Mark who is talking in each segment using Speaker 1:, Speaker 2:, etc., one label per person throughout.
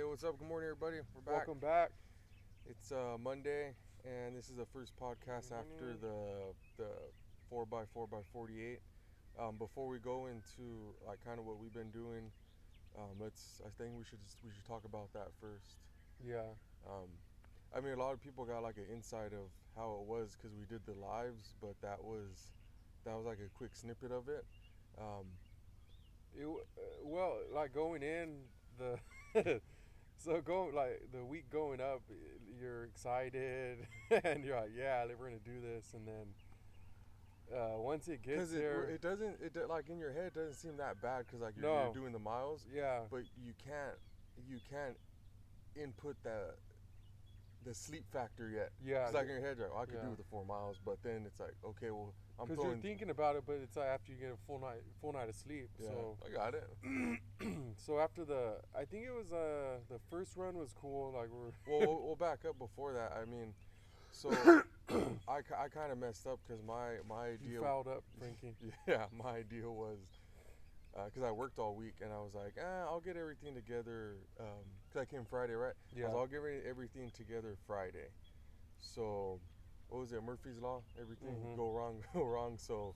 Speaker 1: what's up? Good morning, everybody. We're back.
Speaker 2: Welcome back.
Speaker 1: It's Monday, and this is the first podcast after the 4x4x48. Before we go into like kind of what we've been doing, I think we should talk about that first.
Speaker 2: Yeah.
Speaker 1: I mean, a lot of people got like an insight of how it was because we did the lives, but that was like a quick snippet of it. Um,
Speaker 2: Well, like going in the so go like the week going up, you're excited and you're like, yeah, we're gonna do this, and then once it gets
Speaker 1: Because
Speaker 2: there,
Speaker 1: like in your head, it doesn't seem that bad because like you're
Speaker 2: no,
Speaker 1: doing the miles,
Speaker 2: yeah,
Speaker 1: but you can't input the sleep factor yet.
Speaker 2: yeah,
Speaker 1: Because like in your head, you're like, oh, I could
Speaker 2: yeah.
Speaker 1: do the 4 miles, but then it's like, okay, well, I'm
Speaker 2: Because you're
Speaker 1: throwing.
Speaker 2: thinking about it, but it's like after you get a full night of sleep.
Speaker 1: Yeah,
Speaker 2: So,
Speaker 1: I got it.
Speaker 2: so after I think it was the first run was cool. Like
Speaker 1: Well, we'll back up before that. I mean, so I kind of messed up because my idea.
Speaker 2: you fouled up, Frankie.
Speaker 1: Yeah, my idea was because I worked all week and I was like, I'll get everything together. Because I came Friday, right?
Speaker 2: Yeah.
Speaker 1: I'll get everything together Friday. So, what was it? Murphy's Law. Everything go wrong, go wrong. So,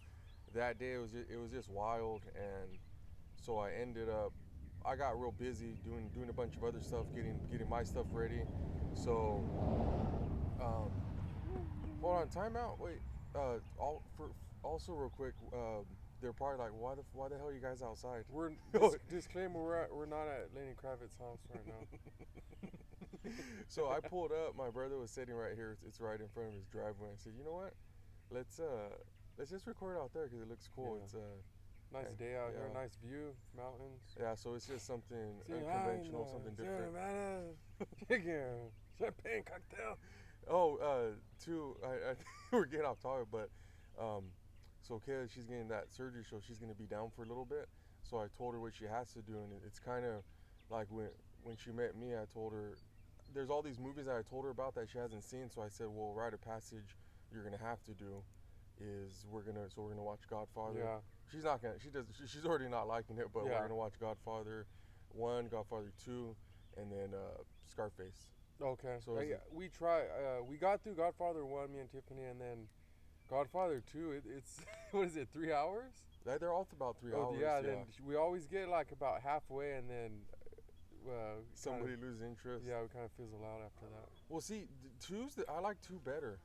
Speaker 1: that day it was just wild, and so I got real busy doing a bunch of other stuff, getting my stuff ready. So, um, hold on, timeout. Wait, also real quick, they're probably like, why the hell are you guys outside?
Speaker 2: We're disclaimer. We're not at Lenny Kravitz's house right now.
Speaker 1: So I pulled up. My brother was sitting right here. It's right in front of his driveway. I said, you know what? Let's just record out there because it looks cool.
Speaker 2: Yeah.
Speaker 1: It's
Speaker 2: Nice day out here,
Speaker 1: yeah.
Speaker 2: nice view, mountains.
Speaker 1: Yeah, so it's just something unconventional, something different.
Speaker 2: Champagne cocktail.
Speaker 1: Oh, I we're getting off topic, but so Kayla, she's getting that surgery, so she's gonna be down for a little bit. So I told her what she has to do, and it's kind of like when she met me, I told her there's all these movies that I told her about that she hasn't seen. So I said, well, write a passage you're gonna have to do is we're gonna watch Godfather.
Speaker 2: Yeah.
Speaker 1: She's not gonna. She's already not liking it, but
Speaker 2: Yeah.
Speaker 1: we're gonna watch Godfather 1, Godfather 2, and then Scarface.
Speaker 2: Okay.
Speaker 1: So
Speaker 2: we got through Godfather 1, me and Tiffany, and then Godfather 2. It's what is it? 3 hours?
Speaker 1: They're all about 3 hours.
Speaker 2: Yeah. Then we always get like about halfway, and then
Speaker 1: somebody loses interest.
Speaker 2: Yeah, we kind of fizzle out after that.
Speaker 1: Well, see, I like 2 better.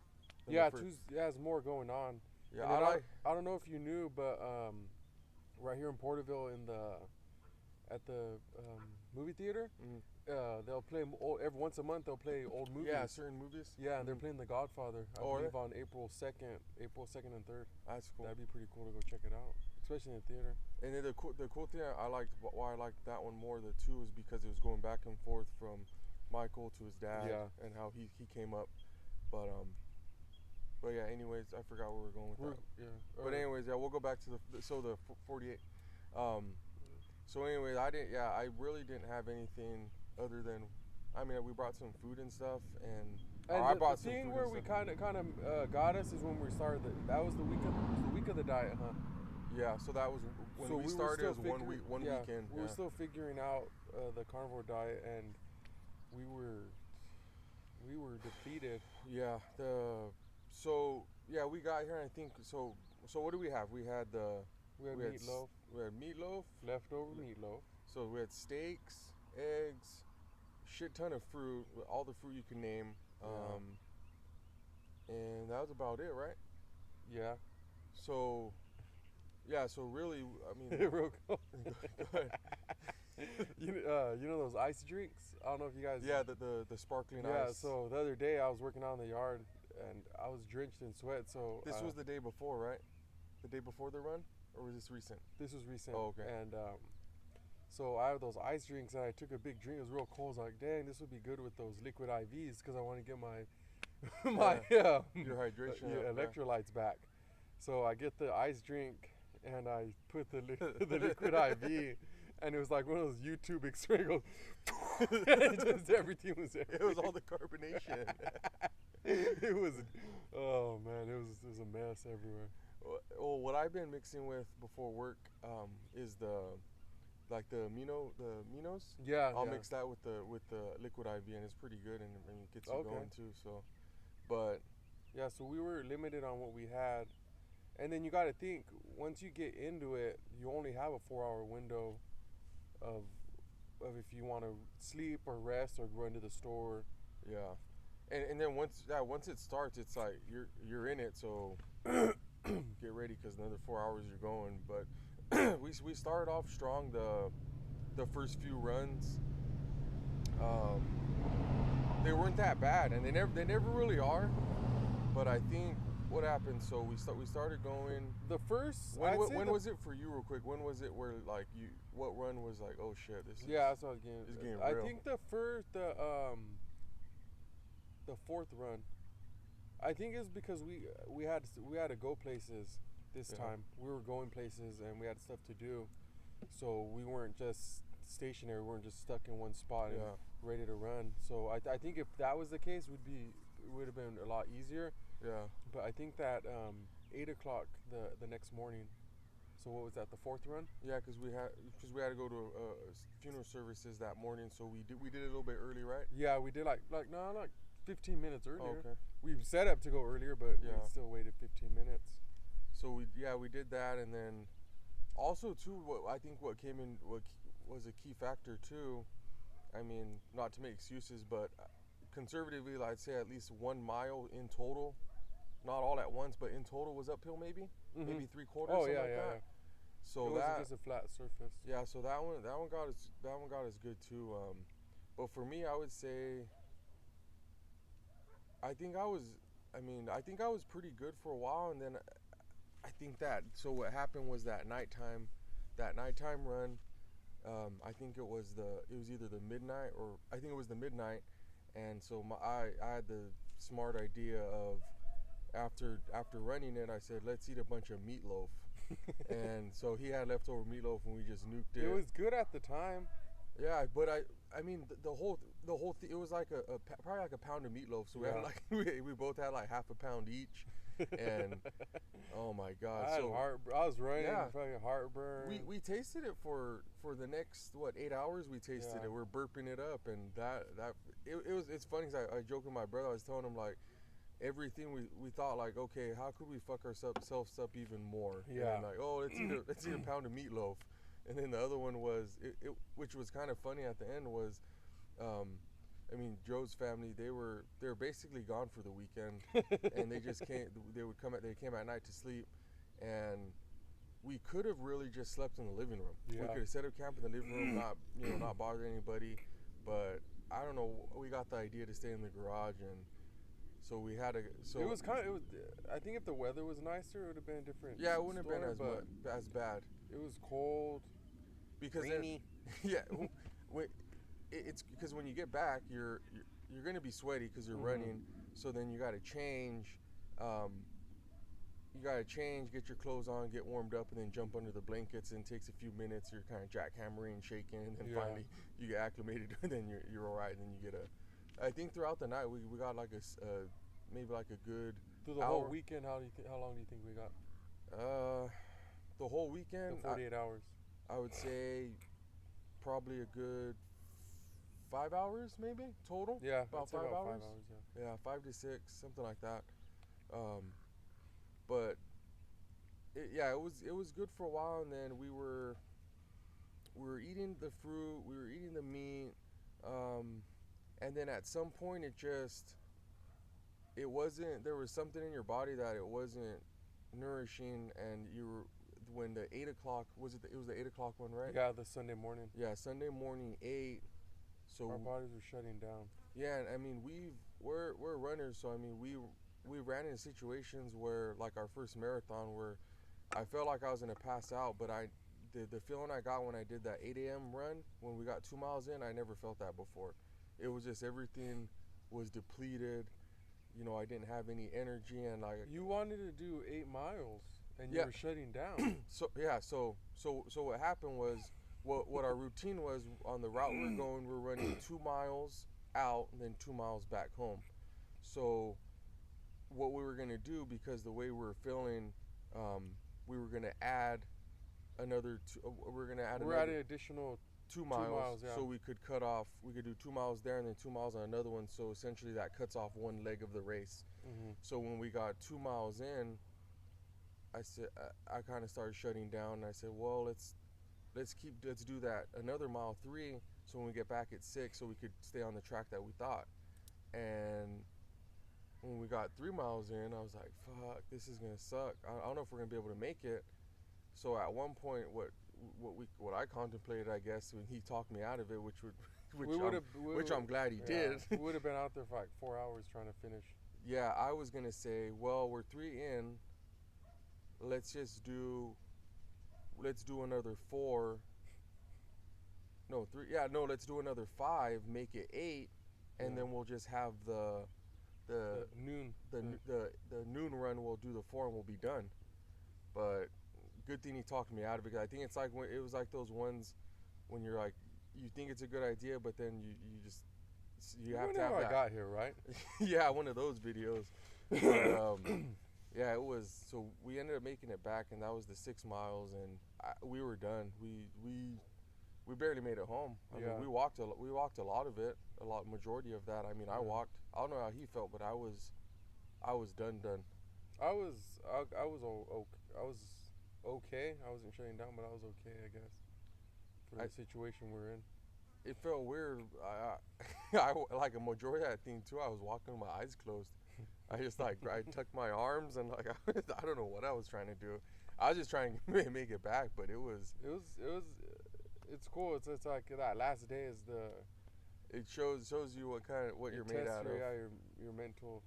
Speaker 2: Yeah, has more going on.
Speaker 1: Yeah,
Speaker 2: I don't know if you knew, but right here in Porterville, at the movie theater, they'll play every once a month. They'll play old movies.
Speaker 1: Yeah, certain movies.
Speaker 2: Yeah, and they're playing The Godfather. I believe on April 2nd and 3rd.
Speaker 1: That's cool.
Speaker 2: That'd be pretty cool to go check it out, especially in the theater.
Speaker 1: And then the cool thing why I liked that one more, the 2, is because it was going back and forth from Michael to his dad, and how he came up, But yeah, anyways, I forgot where we're going with that.
Speaker 2: Yeah.
Speaker 1: But anyways, yeah, we'll go back to the 48. So anyways, I really didn't have anything other than, I mean, we brought some food and stuff, and I brought some food.
Speaker 2: The thing where we kind of got us is when we started. That was the week of the diet, huh?
Speaker 1: Yeah. So that was when we started. It was one weekend.
Speaker 2: We were still figuring out the carnivore diet, and we were depleted.
Speaker 1: Yeah. So yeah, we got here, and I think so. So what do we have? We had
Speaker 2: meatloaf.
Speaker 1: We had meatloaf,
Speaker 2: leftover meatloaf.
Speaker 1: So we had steaks, eggs, shit ton of fruit, all the fruit you can name, and that was about it, right?
Speaker 2: Yeah.
Speaker 1: So really, I mean,
Speaker 2: real cool.
Speaker 1: Go ahead.
Speaker 2: You know those ice drinks? I don't know if you guys.
Speaker 1: Yeah, the sparkling ice.
Speaker 2: Yeah. So the other day I was working out in the yard, and I was drenched in sweat. So
Speaker 1: this was the day before, right? The day before the run, or was this recent?
Speaker 2: This was recent.
Speaker 1: Oh, okay.
Speaker 2: And so I had those ice drinks, and I took a big drink. It was real cold. I was like, dang, this would be good with those liquid IVs because I want to get my
Speaker 1: your hydration,
Speaker 2: electrolytes back. So I get the ice drink, and I put the liquid IV, and it was like one of those YouTube experiments. Just everything was there.
Speaker 1: It was all the carbonation.
Speaker 2: It was, oh man, it was a mess everywhere.
Speaker 1: Well, what I've been mixing with before work is like the aminos.
Speaker 2: Yeah,
Speaker 1: I'll
Speaker 2: yeah.
Speaker 1: mix that with the liquid IV, and it's pretty good, and it gets you
Speaker 2: Okay.
Speaker 1: going too. So, but
Speaker 2: Yeah, so we were limited on what we had. And then you got to think, once you get into it, you only have a 4 hour window of if you want to sleep or rest or go into the store.
Speaker 1: yeah, and then once it starts, it's like you're in it. So get ready because another 4 hours you're going. But we started off strong the first few runs. Um, they weren't that bad, and they never really are. But I think what happened. So we started going.
Speaker 2: The first,
Speaker 1: When was it for you, real quick? When was it where like you what run was like, oh shit,
Speaker 2: yeah, that's what I was getting.
Speaker 1: it's getting
Speaker 2: I
Speaker 1: real.
Speaker 2: think the fourth run. I think it's because we had to go places this
Speaker 1: Yeah.
Speaker 2: time. We were going places and we had stuff to do, so we weren't just stationary. We weren't just stuck in one spot and
Speaker 1: Yeah.
Speaker 2: ready to run. So I think if that was the case, it would have been a lot easier.
Speaker 1: Yeah.
Speaker 2: But I think that 8 o'clock the next morning. So what was that? The fourth run?
Speaker 1: Yeah, because we had to go to funeral services that morning, so we did it a little bit early, right?
Speaker 2: Yeah, we did like 15 minutes earlier.
Speaker 1: Oh, okay.
Speaker 2: We set up to go earlier, but
Speaker 1: Yeah.
Speaker 2: we still waited 15 minutes.
Speaker 1: So we did that, and then also too, what came in what was a key factor too. I mean, not to make excuses, but conservatively, I'd say at least 1 mile in total, not all at once, but in total was uphill, maybe 3/4.
Speaker 2: Oh
Speaker 1: something
Speaker 2: yeah,
Speaker 1: like
Speaker 2: yeah,
Speaker 1: that.
Speaker 2: yeah.
Speaker 1: So
Speaker 2: It wasn't just a flat surface.
Speaker 1: yeah, so that one got us good too. But for me, I would say I think I was, I think I was pretty good for a while, and then I think that so what happened was that nighttime run. I think it was either the midnight or I think it was the midnight, and so I had the smart idea of after running it, I said let's eat a bunch of meatloaf, and so he had leftover meatloaf and we just nuked it.
Speaker 2: It was good at the time.
Speaker 1: Yeah, but I mean the whole thing, it was like probably like a pound of meatloaf. So we had
Speaker 2: Yeah.
Speaker 1: like we both had like half a pound each, and oh my god!
Speaker 2: I had
Speaker 1: So
Speaker 2: I was running,
Speaker 1: Yeah.
Speaker 2: fucking heartburn.
Speaker 1: we tasted it for the next 8 hours. We tasted
Speaker 2: Yeah.
Speaker 1: it. We're burping it up, and it's funny 'cause I joked with my brother. I was telling him like everything we thought like, okay, how could we fuck ourselves up even more?
Speaker 2: Yeah.
Speaker 1: And like, oh, let's eat a pound of meatloaf. And then the other one was which was kind of funny at the end was, Joe's family, they were basically gone for the weekend, and they just came. They came at night to sleep, and we could have really just slept in the living room. We
Speaker 2: Yeah.
Speaker 1: could have set up camp in the living room, not bother anybody. But I don't know. We got the idea to stay in the garage, and so we had to. So
Speaker 2: It was kind of. It was. I think if the weather was nicer, it would have been a different.
Speaker 1: yeah, it wouldn't have been
Speaker 2: story,
Speaker 1: as bad.
Speaker 2: It was cold,
Speaker 1: Because
Speaker 2: rainy.
Speaker 1: yeah, it's because when you get back, you're gonna be sweaty because you're running. So then you got to change. Get your clothes on, get warmed up, and then jump under the blankets. And it takes a few minutes. You're kind of jackhammering, shaking, and
Speaker 2: Yeah.
Speaker 1: finally you get acclimated, and then you're all right. And then you get I think throughout the night we got like maybe like a good
Speaker 2: Through the whole weekend, how long do you think we got?
Speaker 1: the whole weekend.
Speaker 2: The 48 hours.
Speaker 1: I would say probably a good 5 hours, maybe total.
Speaker 2: Yeah,
Speaker 1: about
Speaker 2: I'd say
Speaker 1: 5
Speaker 2: about
Speaker 1: hours.
Speaker 2: 5 hours. Yeah.
Speaker 1: Yeah, 5 to 6, something like that. But it was good for a while, and then we were eating the fruit, we were eating the meat, and then at some point it wasn't. There was something in your body that it wasn't nourishing, and you were when the 8 o'clock it was the 8 o'clock one, right?
Speaker 2: Yeah, the Sunday morning.
Speaker 1: Yeah, Sunday morning 8. So
Speaker 2: Our bodies were shutting down.
Speaker 1: yeah, and we're runners, so we ran into situations where like our first marathon where I felt like I was gonna pass out, but the feeling I got when I did that 8 a.m. run when we got 2 miles in, I never felt that before. It was just everything was depleted. I didn't have any energy, and like
Speaker 2: You wanted to do 8 miles, and you
Speaker 1: Yeah.
Speaker 2: were shutting down.
Speaker 1: so what happened was what our routine was on the route we're going. We're running 2 miles out and then 2 miles back home. So what we were gonna do, because the way we were feeling, we were gonna add another we're gonna add
Speaker 2: We're
Speaker 1: another
Speaker 2: adding additional
Speaker 1: 2 miles,
Speaker 2: 2 miles, yeah.
Speaker 1: so we could cut off. We could do 2 miles there and then 2 miles on another one. So essentially, that cuts off one leg of the race.
Speaker 2: Mm-hmm.
Speaker 1: So when we got 2 miles in, I said I kind of started shutting down. And I said, well, let's do that another mile 3. So when we get back at 6, so we could stay on the track that we thought. And when we got 3 miles in, I was like, fuck, this is gonna suck. I don't know if we're gonna be able to make it. So at one point, what I contemplated, I guess, when he talked me out of it, which I'm glad he did.
Speaker 2: We would have been out there for like 4 hours trying to finish.
Speaker 1: Yeah, I was gonna say, well, we're 3 in. Let's do another 4. No, 3. Yeah, no, let's do another 5. Make it 8, and then we'll just have the
Speaker 2: noon.
Speaker 1: The noon run. We'll do the 4 and we'll be done. But good thing he talked me out of it. I think it's like it was like those ones when you're like, you think it's a good idea, but then you have to have that.
Speaker 2: I got here, right?
Speaker 1: Yeah, one of those videos. But, yeah, it was. So we ended up making it back, and that was the 6 miles, and we were done. We barely made it home. I mean, we walked a lot of it, majority of that. I mean, I walked. I don't know how he felt, but I was done.
Speaker 2: I was okay. I wasn't shutting down, but I was okay, I guess, for the situation we're in.
Speaker 1: It felt weird. I like a majority of that thing too. I was walking with my eyes closed. I just I tucked my arms and like I don't know what I was trying to do. I was just trying to make it back, but
Speaker 2: it's cool. It's like that last day is
Speaker 1: it shows you what you're made out of.
Speaker 2: Yeah, your mental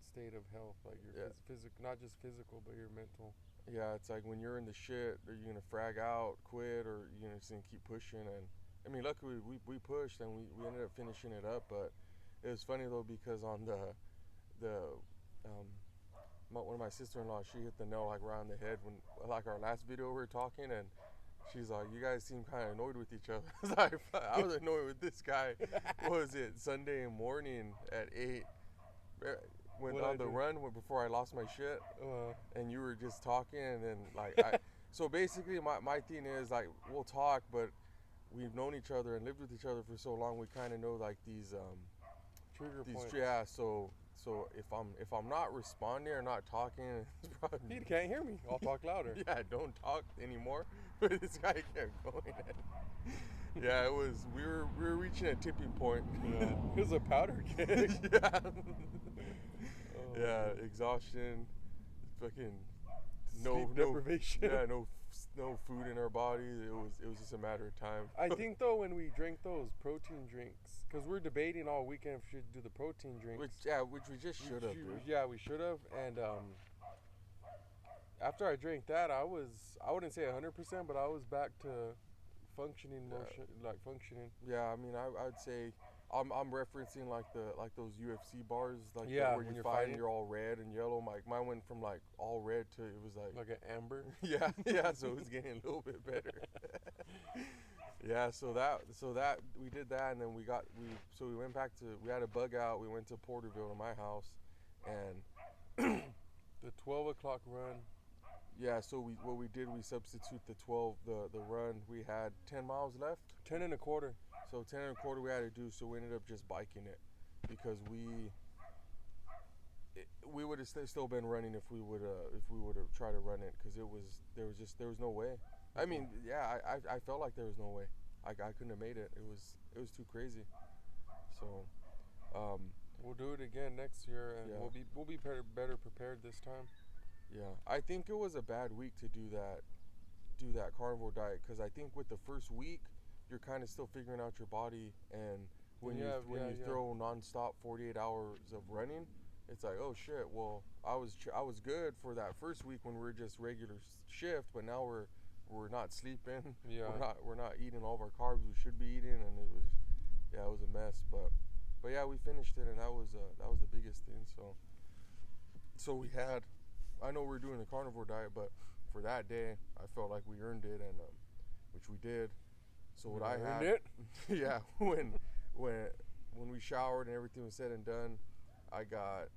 Speaker 2: state of health, like your physical, not just physical, but your mental.
Speaker 1: Yeah, it's like when you're in the shit, are you gonna frag out, quit, or you just gonna keep pushing? And I mean, luckily we pushed and we ended up finishing it up. But it was funny though because on one of my sister-in-law, she hit the nail like right on the head when like our last video we were talking, and she's like, you guys seem kind of annoyed with each other. I was annoyed with this guy. What was it, Sunday morning at 8? Went on the run before I lost my shit, and you were just talking, and then like so basically my thing is like we'll talk, but we've known each other and lived with each other for so long, we kind of know like these
Speaker 2: trigger points.
Speaker 1: Yeah, so if I'm not responding or not talking, it's probably,
Speaker 2: he can't hear me. I'll talk louder.
Speaker 1: Yeah, don't talk anymore. But this guy kept going. Yeah, it was. We were reaching a tipping point.
Speaker 2: Yeah. It was a powder keg.
Speaker 1: Yeah. Yeah, exhaustion, fucking
Speaker 2: sleep deprivation.
Speaker 1: Yeah, no food in our body. It was just a matter of time.
Speaker 2: I think though when we drank those protein drinks, because we're debating all weekend if we should do the protein drinks.
Speaker 1: Which we just should have.
Speaker 2: Yeah, we should have. And after I drank that, I wouldn't say 100%, but I was back to functioning.
Speaker 1: Yeah, I mean, I'd say. I'm referencing like those UFC bars, like
Speaker 2: where
Speaker 1: you fight and you're all red and yellow. Mine went from like all red to it was like
Speaker 2: an amber.
Speaker 1: Yeah. So it was getting a little bit better. Yeah. So that we did that, and then we went back to, we had a bug out. We went to Porterville to my house, and
Speaker 2: the 12 o'clock run.
Speaker 1: Yeah. So we substitute the 12 the run. We had 10 miles left.
Speaker 2: 10 and a quarter.
Speaker 1: So 10 and a quarter we had to do, so we ended up just biking it because we would have still been running if we would have tried to run it, because there was no way. I mean, yeah, I felt like there was no way. I couldn't have made it. It was too crazy. So
Speaker 2: we'll do it again next year, and we'll be better prepared this time.
Speaker 1: Yeah, I think it was a bad week to do that carnivore diet, because I think with the first week you're kind of still figuring out your body, and when you throw nonstop 48 hours of running, it's like, oh shit. Well, I was good for that first week when we were just regular shift, but now we're not sleeping.
Speaker 2: Yeah.
Speaker 1: We're not eating all of our carbs we should be eating, and it was a mess. But yeah, we finished it, and that was the biggest thing. So we had. I know we're doing the carnivore diet, but for that day, I felt like we earned it, and which we did. So what I had,
Speaker 2: it?
Speaker 1: Yeah, when we showered and everything was said and done, I got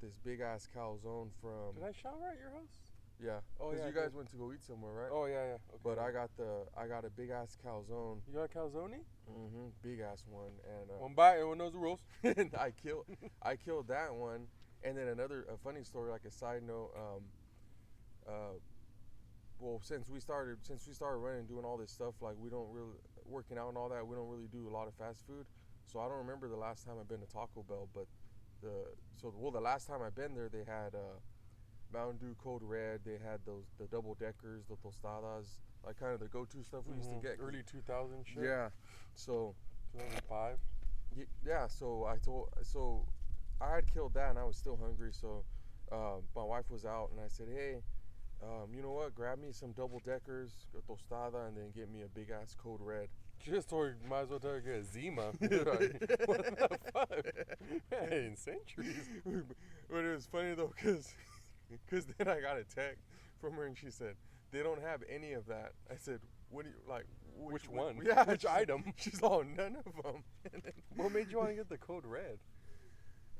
Speaker 1: this big ass calzone from.
Speaker 2: Did I shower at your house?
Speaker 1: Yeah.
Speaker 2: Oh
Speaker 1: Because
Speaker 2: yeah.
Speaker 1: you guys went to go eat somewhere, right?
Speaker 2: Oh yeah, yeah. Okay.
Speaker 1: But I got a big ass calzone.
Speaker 2: You got a calzone?
Speaker 1: Big ass one, and
Speaker 2: One bite, everyone knows the rules.
Speaker 1: and I killed that one. And then a funny story, like a side note. Well, since we started running, doing all this stuff, like we don't really working out and all that, we don't really do a lot of fast food. So I don't remember the last time I've been to Taco Bell, but the last time I've been there, they had Mountain Dew Code Red. They had the double deckers, the tostadas, like kind of the go-to stuff we used to get.
Speaker 2: Early 2000 shit.
Speaker 1: Yeah. So
Speaker 2: 2005.
Speaker 1: yeah. So I had killed that, and I was still hungry. So my wife was out, and I said, hey. You know what? Grab me some double deckers, a tostada, and then get me a big ass Code Red.
Speaker 2: Just or might as well tell her to get a Zima. Like, what the fuck? Hey, in centuries.
Speaker 1: But it was funny though, cause then I got a text from her and she said they don't have any of that. I said, what do you like?
Speaker 2: Which one?
Speaker 1: Yeah,
Speaker 2: Which item?
Speaker 1: She's all none of them.
Speaker 2: What made you want to get the Code Red?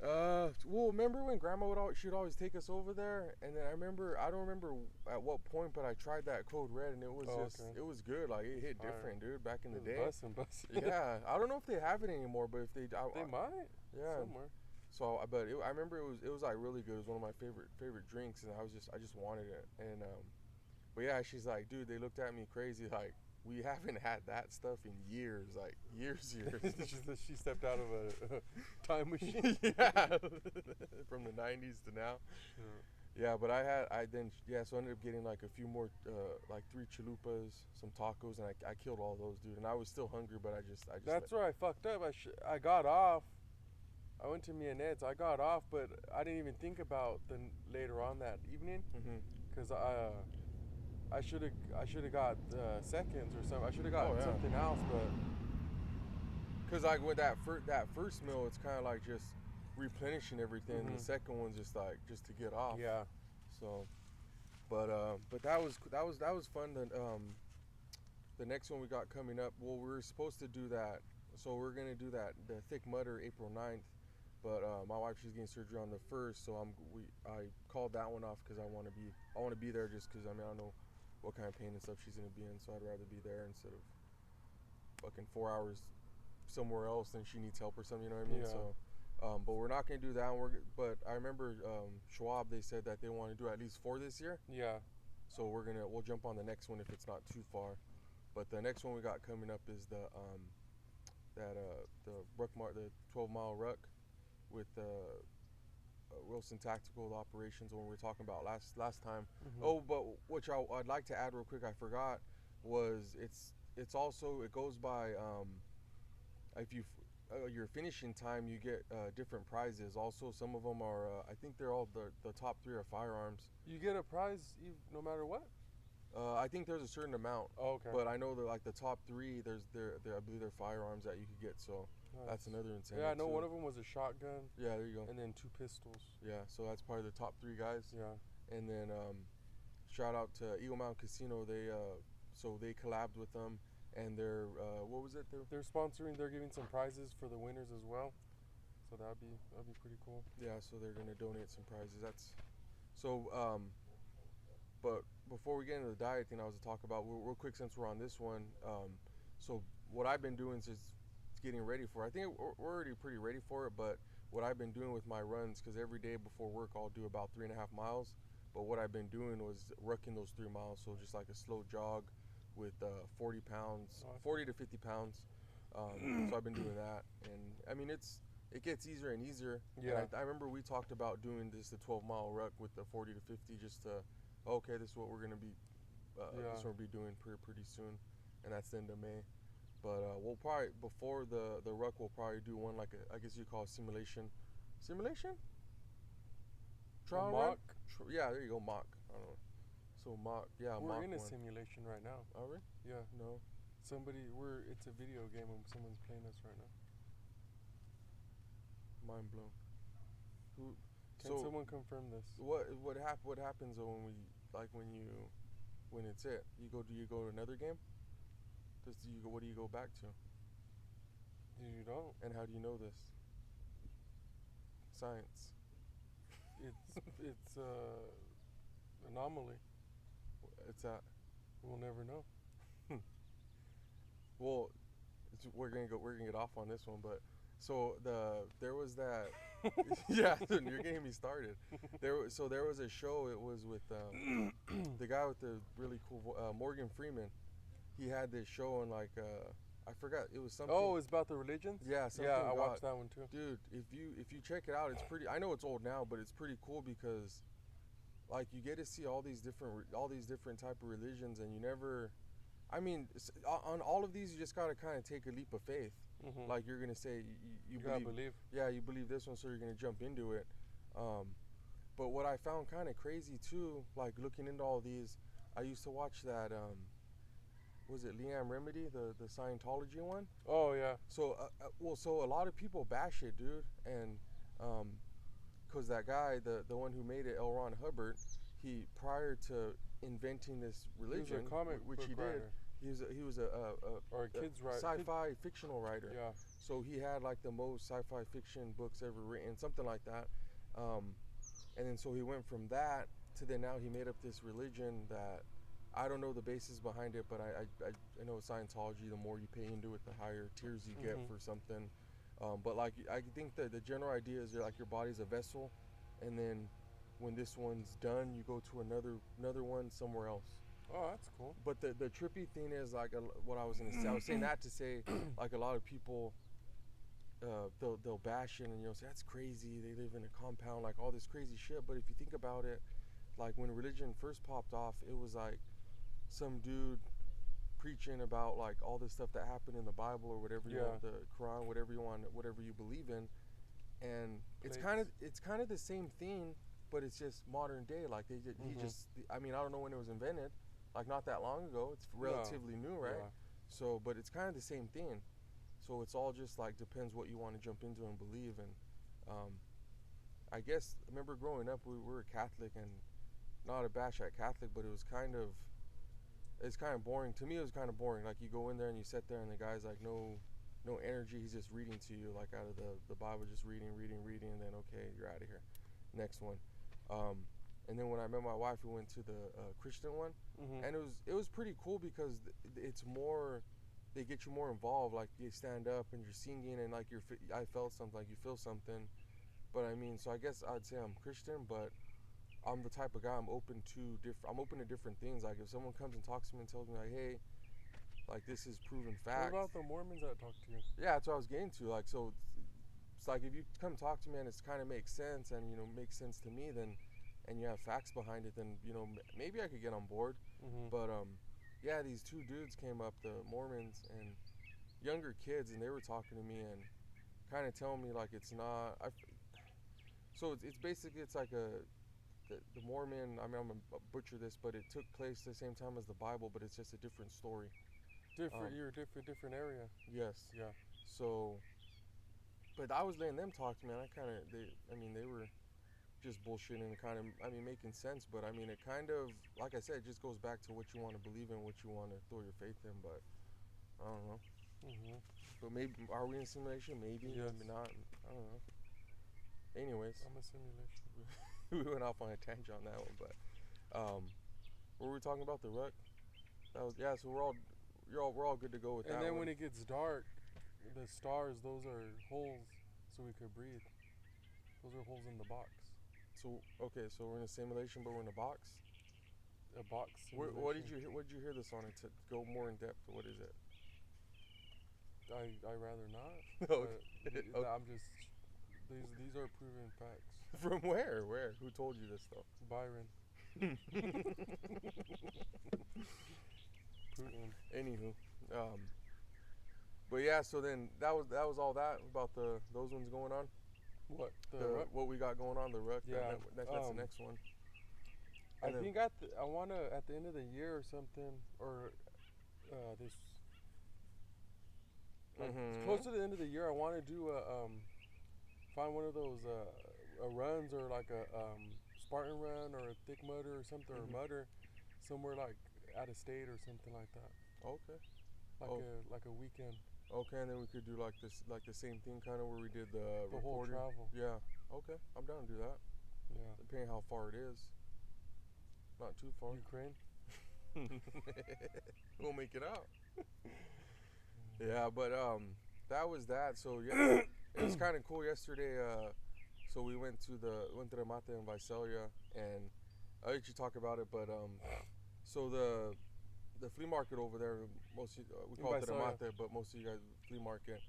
Speaker 1: Well, remember when Grandma she'd always take us over there, and then I don't remember at what point, but I tried that Code Red, and it was it was good. Like it hit different, dude. Back in the day.
Speaker 2: Bussin'.
Speaker 1: Yeah, I don't know if they have it anymore, but if they
Speaker 2: might.
Speaker 1: Yeah.
Speaker 2: Somewhere.
Speaker 1: So, I remember it was like really good. It was one of my favorite drinks, and I just wanted it. And but yeah, she's like, dude, they looked at me crazy, like we haven't had that stuff in years, like years.
Speaker 2: She stepped out of a time machine.
Speaker 1: Yeah, from the 90s to now. Yeah, but so I ended up getting like a few more, like 3 chalupas, some tacos, and I killed all those, dude. And I was still hungry, but I just.
Speaker 2: That's where I fucked up. I got off. I went to Mianet's. I got off, but I didn't even think about later on that evening, because I should have got seconds or something. I should have got something else, but
Speaker 1: because like with that first meal, it's kind of like just replenishing everything. The second one's just to get off.
Speaker 2: Yeah.
Speaker 1: So, but that was fun. The next one we got coming up. Well, we were supposed to do that. So we're gonna do the Thick Mudder April 9th. But my wife, she's getting surgery on the 1st, so I called that one off because I want to be there just because I don't know what kind of pain and stuff she's gonna be in, so I'd rather be there instead of fucking 4 hours somewhere else than she needs help or something. You know what I mean?
Speaker 2: Yeah.
Speaker 1: So, but we're not gonna do that one. But I remember Schwab, they said that they want to do at least 4 this year.
Speaker 2: Yeah. So
Speaker 1: we'll jump on the next one if it's not too far. But the next one we got coming up is the ruck the 12-mile ruck with Wilson Tactical Operations, when we were talking about last time. Oh, but which I'd like to add real quick, I forgot, was it's also, it goes by if you your finishing time, you get different prizes. Also, some of them are I think they're all the top 3 are firearms.
Speaker 2: You get a prize no matter what?
Speaker 1: I think there's a certain amount.
Speaker 2: Oh, okay.
Speaker 1: But I know that like the top 3, I believe they're firearms that you could get. So that's another incentive.
Speaker 2: Yeah, I know one of them was a shotgun.
Speaker 1: Yeah, there you go.
Speaker 2: And then 2 pistols.
Speaker 1: Yeah, so that's probably the top 3 guys.
Speaker 2: Yeah.
Speaker 1: And then shout out to Eagle Mountain Casino. They collabed with them, and they're what was it?
Speaker 2: They're sponsoring. They're giving some prizes for the winners as well. So that'd be pretty cool.
Speaker 1: Yeah, so they're gonna donate some prizes. That's so. But before we get into the diet thing, I was to talk about real quick since we're on this one. So what I've been doing is getting ready for. I think we're already pretty ready for it, but what I've been doing with my runs, because every day before work I'll do about 3.5 miles. But what I've been doing was rucking those 3 miles, so just like a slow jog with 40 pounds, 40 to 50 pounds. So I've been doing that, and I mean it gets easier and easier.
Speaker 2: Yeah.
Speaker 1: And I remember we talked about doing the 12-mile ruck with the 40 to 50, just to this is what we're gonna be. This is what we'll be doing pretty soon, and that's the end of May. But we'll probably, before the ruck, we'll probably do one like I guess you call it simulation. Trial
Speaker 2: mock.
Speaker 1: Yeah, there you go, mock. I don't know. So mock, yeah.
Speaker 2: We're
Speaker 1: mock
Speaker 2: in a
Speaker 1: one.
Speaker 2: simulation right now.
Speaker 1: Are we?
Speaker 2: Yeah.
Speaker 1: No.
Speaker 2: It's a video game and someone's playing us right now.
Speaker 1: Mind blown.
Speaker 2: Can someone confirm this?
Speaker 1: What happens though when it's it? Do you go to another game? What do you go back to?
Speaker 2: You don't.
Speaker 1: And how do you know this? Science.
Speaker 2: It's anomaly.
Speaker 1: It's at.
Speaker 2: We'll never know.
Speaker 1: Well, we're gonna get off on this one, but so there was that. Yeah, dude, you're getting me started. There was a show. It was with the guy with the really cool Morgan Freeman. He had this show and like I forgot it was something.
Speaker 2: Oh, it's about the religions.
Speaker 1: Yeah, something.
Speaker 2: Yeah, I
Speaker 1: God.
Speaker 2: watched that one too.
Speaker 1: Dude, if you check it out, it's pretty. I know it's old now, but it's pretty cool because like you get to see all these different type of religions, and you never. I mean, on all of these, you just gotta kind of take a leap of faith.
Speaker 2: Mm-hmm.
Speaker 1: Like you're gonna say you
Speaker 2: believe.
Speaker 1: Yeah, you believe this one, so you're gonna jump into it. But what I found kind of crazy too, like looking into all these, I used to watch that. Was it Liam Remedy, the Scientology one?
Speaker 2: Oh yeah.
Speaker 1: So so a lot of people bash it, dude, and because that guy, the one who made it, L. Ron Hubbard, he prior to inventing this religion,
Speaker 2: he was a comic
Speaker 1: which he
Speaker 2: writer.
Speaker 1: did, he was
Speaker 2: or a kids writer,
Speaker 1: sci-fi fictional writer.
Speaker 2: Yeah.
Speaker 1: So he had like the most sci-fi fiction books ever written, something like that. And then so he went from that to then now he made up this religion that I don't know the basis behind it, but I know Scientology. The more you pay into it, the higher tiers you get for something. But like I think that the general idea is like your body's a vessel, and then when this one's done, you go to another one somewhere else.
Speaker 2: Oh, that's cool.
Speaker 1: But the trippy thing is like what I was gonna say. I was saying that to say like a lot of people they'll bash it and say that's crazy. They live in a compound, like all this crazy shit. But if you think about it, like when religion first popped off, it was like some dude preaching about like all this stuff that happened in the Bible or whatever you want, the Quran, whatever you want, whatever you believe in, and it's kind of the same thing, but it's just modern day. Like he just, I mean, I don't know when it was invented, like not that long ago. It's relatively new, right? Yeah. So, but it's kind of the same thing. So it's all just like depends what you want to jump into and believe. And I guess I remember growing up, we were Catholic, and not a bash at Catholic, but it's kind of boring. To me, it was kind of boring. Like you go in there and you sit there, and the guy's like no energy. He's just reading to you like out of the Bible, just reading, and then okay, you're out of here. Next one. And then when I met my wife, we went to the Christian one, and it was pretty cool because it's more. They get you more involved. Like you stand up and you're singing, and like I felt something, like you feel something. But I mean, so I guess I'd say I'm Christian, but I'm the type of guy I'm open to different things. Like if someone comes and talks to me and tells me like, hey, like this is proven fact.
Speaker 2: What about the Mormons that talk to you?
Speaker 1: Yeah, that's what I was getting to. Like so, it's like if you come talk to me and it's kind of makes sense and makes sense to me, then and you have facts behind it, then maybe I could get on board. But yeah, these two dudes came up, the Mormons and younger kids, and they were talking to me and kind of telling me like it's not. So it's basically it's like the Mormon. I mean, I'm gonna butcher this, but it took place the same time as the Bible, but it's just a different story.
Speaker 2: You're different area.
Speaker 1: Yes.
Speaker 2: Yeah.
Speaker 1: So, but I was letting them talk to me, and they were just bullshitting and kind of, making sense. But I mean, it kind of, like I said, it just goes back to what you want to believe in, what you want to throw your faith in. But I don't know. But maybe, are we in simulation? Maybe,
Speaker 2: yes.
Speaker 1: Maybe not. I don't know. Anyways,
Speaker 2: I'm a simulation.
Speaker 1: We went off on a tangent on that one, but what were we talking about? The ruck. That was So we're all good to go with that.
Speaker 2: And then
Speaker 1: one.
Speaker 2: When it gets dark, the stars, those are holes, so we could breathe. Those are holes in the box.
Speaker 1: So okay, so we're in a simulation, but we're in a box.
Speaker 2: A box.
Speaker 1: What did you hear this on it to go more in depth? What is it?
Speaker 2: I rather not.
Speaker 1: Okay.
Speaker 2: I'm just. These are proven facts.
Speaker 1: From where? Where? Who told you this though?
Speaker 2: Byron. Putin.
Speaker 1: Anywho, but yeah. So then that was all that about those ones going on.
Speaker 2: What
Speaker 1: what we got going on, the ruck?
Speaker 2: Yeah,
Speaker 1: that's the next one.
Speaker 2: And I think I wanna at the end of the year or something, or this. Like close to the end of the year, I want to do find one of those runs or like a Spartan run or a thick mudder or something or mudder somewhere like out of state or something like that.
Speaker 1: Okay.
Speaker 2: Like a weekend.
Speaker 1: Okay, and then we could do like this, like the same thing, kind of where we did the
Speaker 2: whole travel.
Speaker 1: Yeah. Okay, I'm down to do that.
Speaker 2: Yeah.
Speaker 1: Depending how far it is. Not too far.
Speaker 2: Ukraine.
Speaker 1: We'll make it out. Yeah, but that was that. So yeah, it was kind of cool yesterday. So we went to Rematè in Visalia, and I'll let you talk about it. But so the flea market over there, we call it the
Speaker 2: Visalia.
Speaker 1: Rematè, but most of you guys flea market.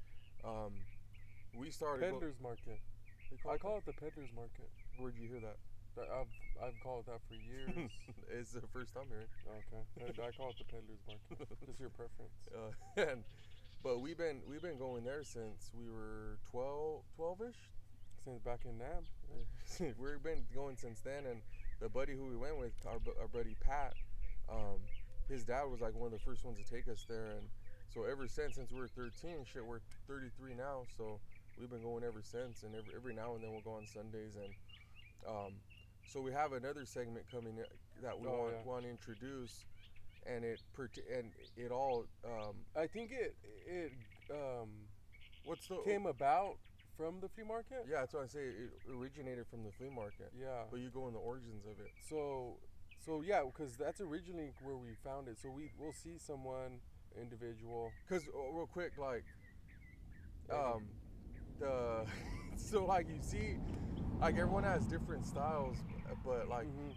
Speaker 1: Um, we started.
Speaker 2: Peddler's market. I call it the peddler's market.
Speaker 1: Where'd you hear that?
Speaker 2: I've called it that for years.
Speaker 1: It's the first time hearing.
Speaker 2: Okay, I call it the peddler's market. Just your preference.
Speaker 1: But we've been going there since we were 12ish.
Speaker 2: Since back in Nam.
Speaker 1: Yeah. We've been going since then, and the buddy who we went with, our buddy Pat, his dad was like one of the first ones to take us there, and so ever since we were 13, shit, we're 33 now, so we've been going ever since, and every now and then we'll go on Sundays, and so we have another segment coming that we want to introduce, and it all.
Speaker 2: I think it
Speaker 1: what's the
Speaker 2: came about from the flea market.
Speaker 1: Yeah, that's what I say. It originated from the flea market.
Speaker 2: Yeah.
Speaker 1: But you go in the origins of it.
Speaker 2: So yeah, because that's originally where we found it. So we'll see someone individual.
Speaker 1: Because real quick, like, the so like you see, like everyone has different styles, but like.
Speaker 2: Mm-hmm.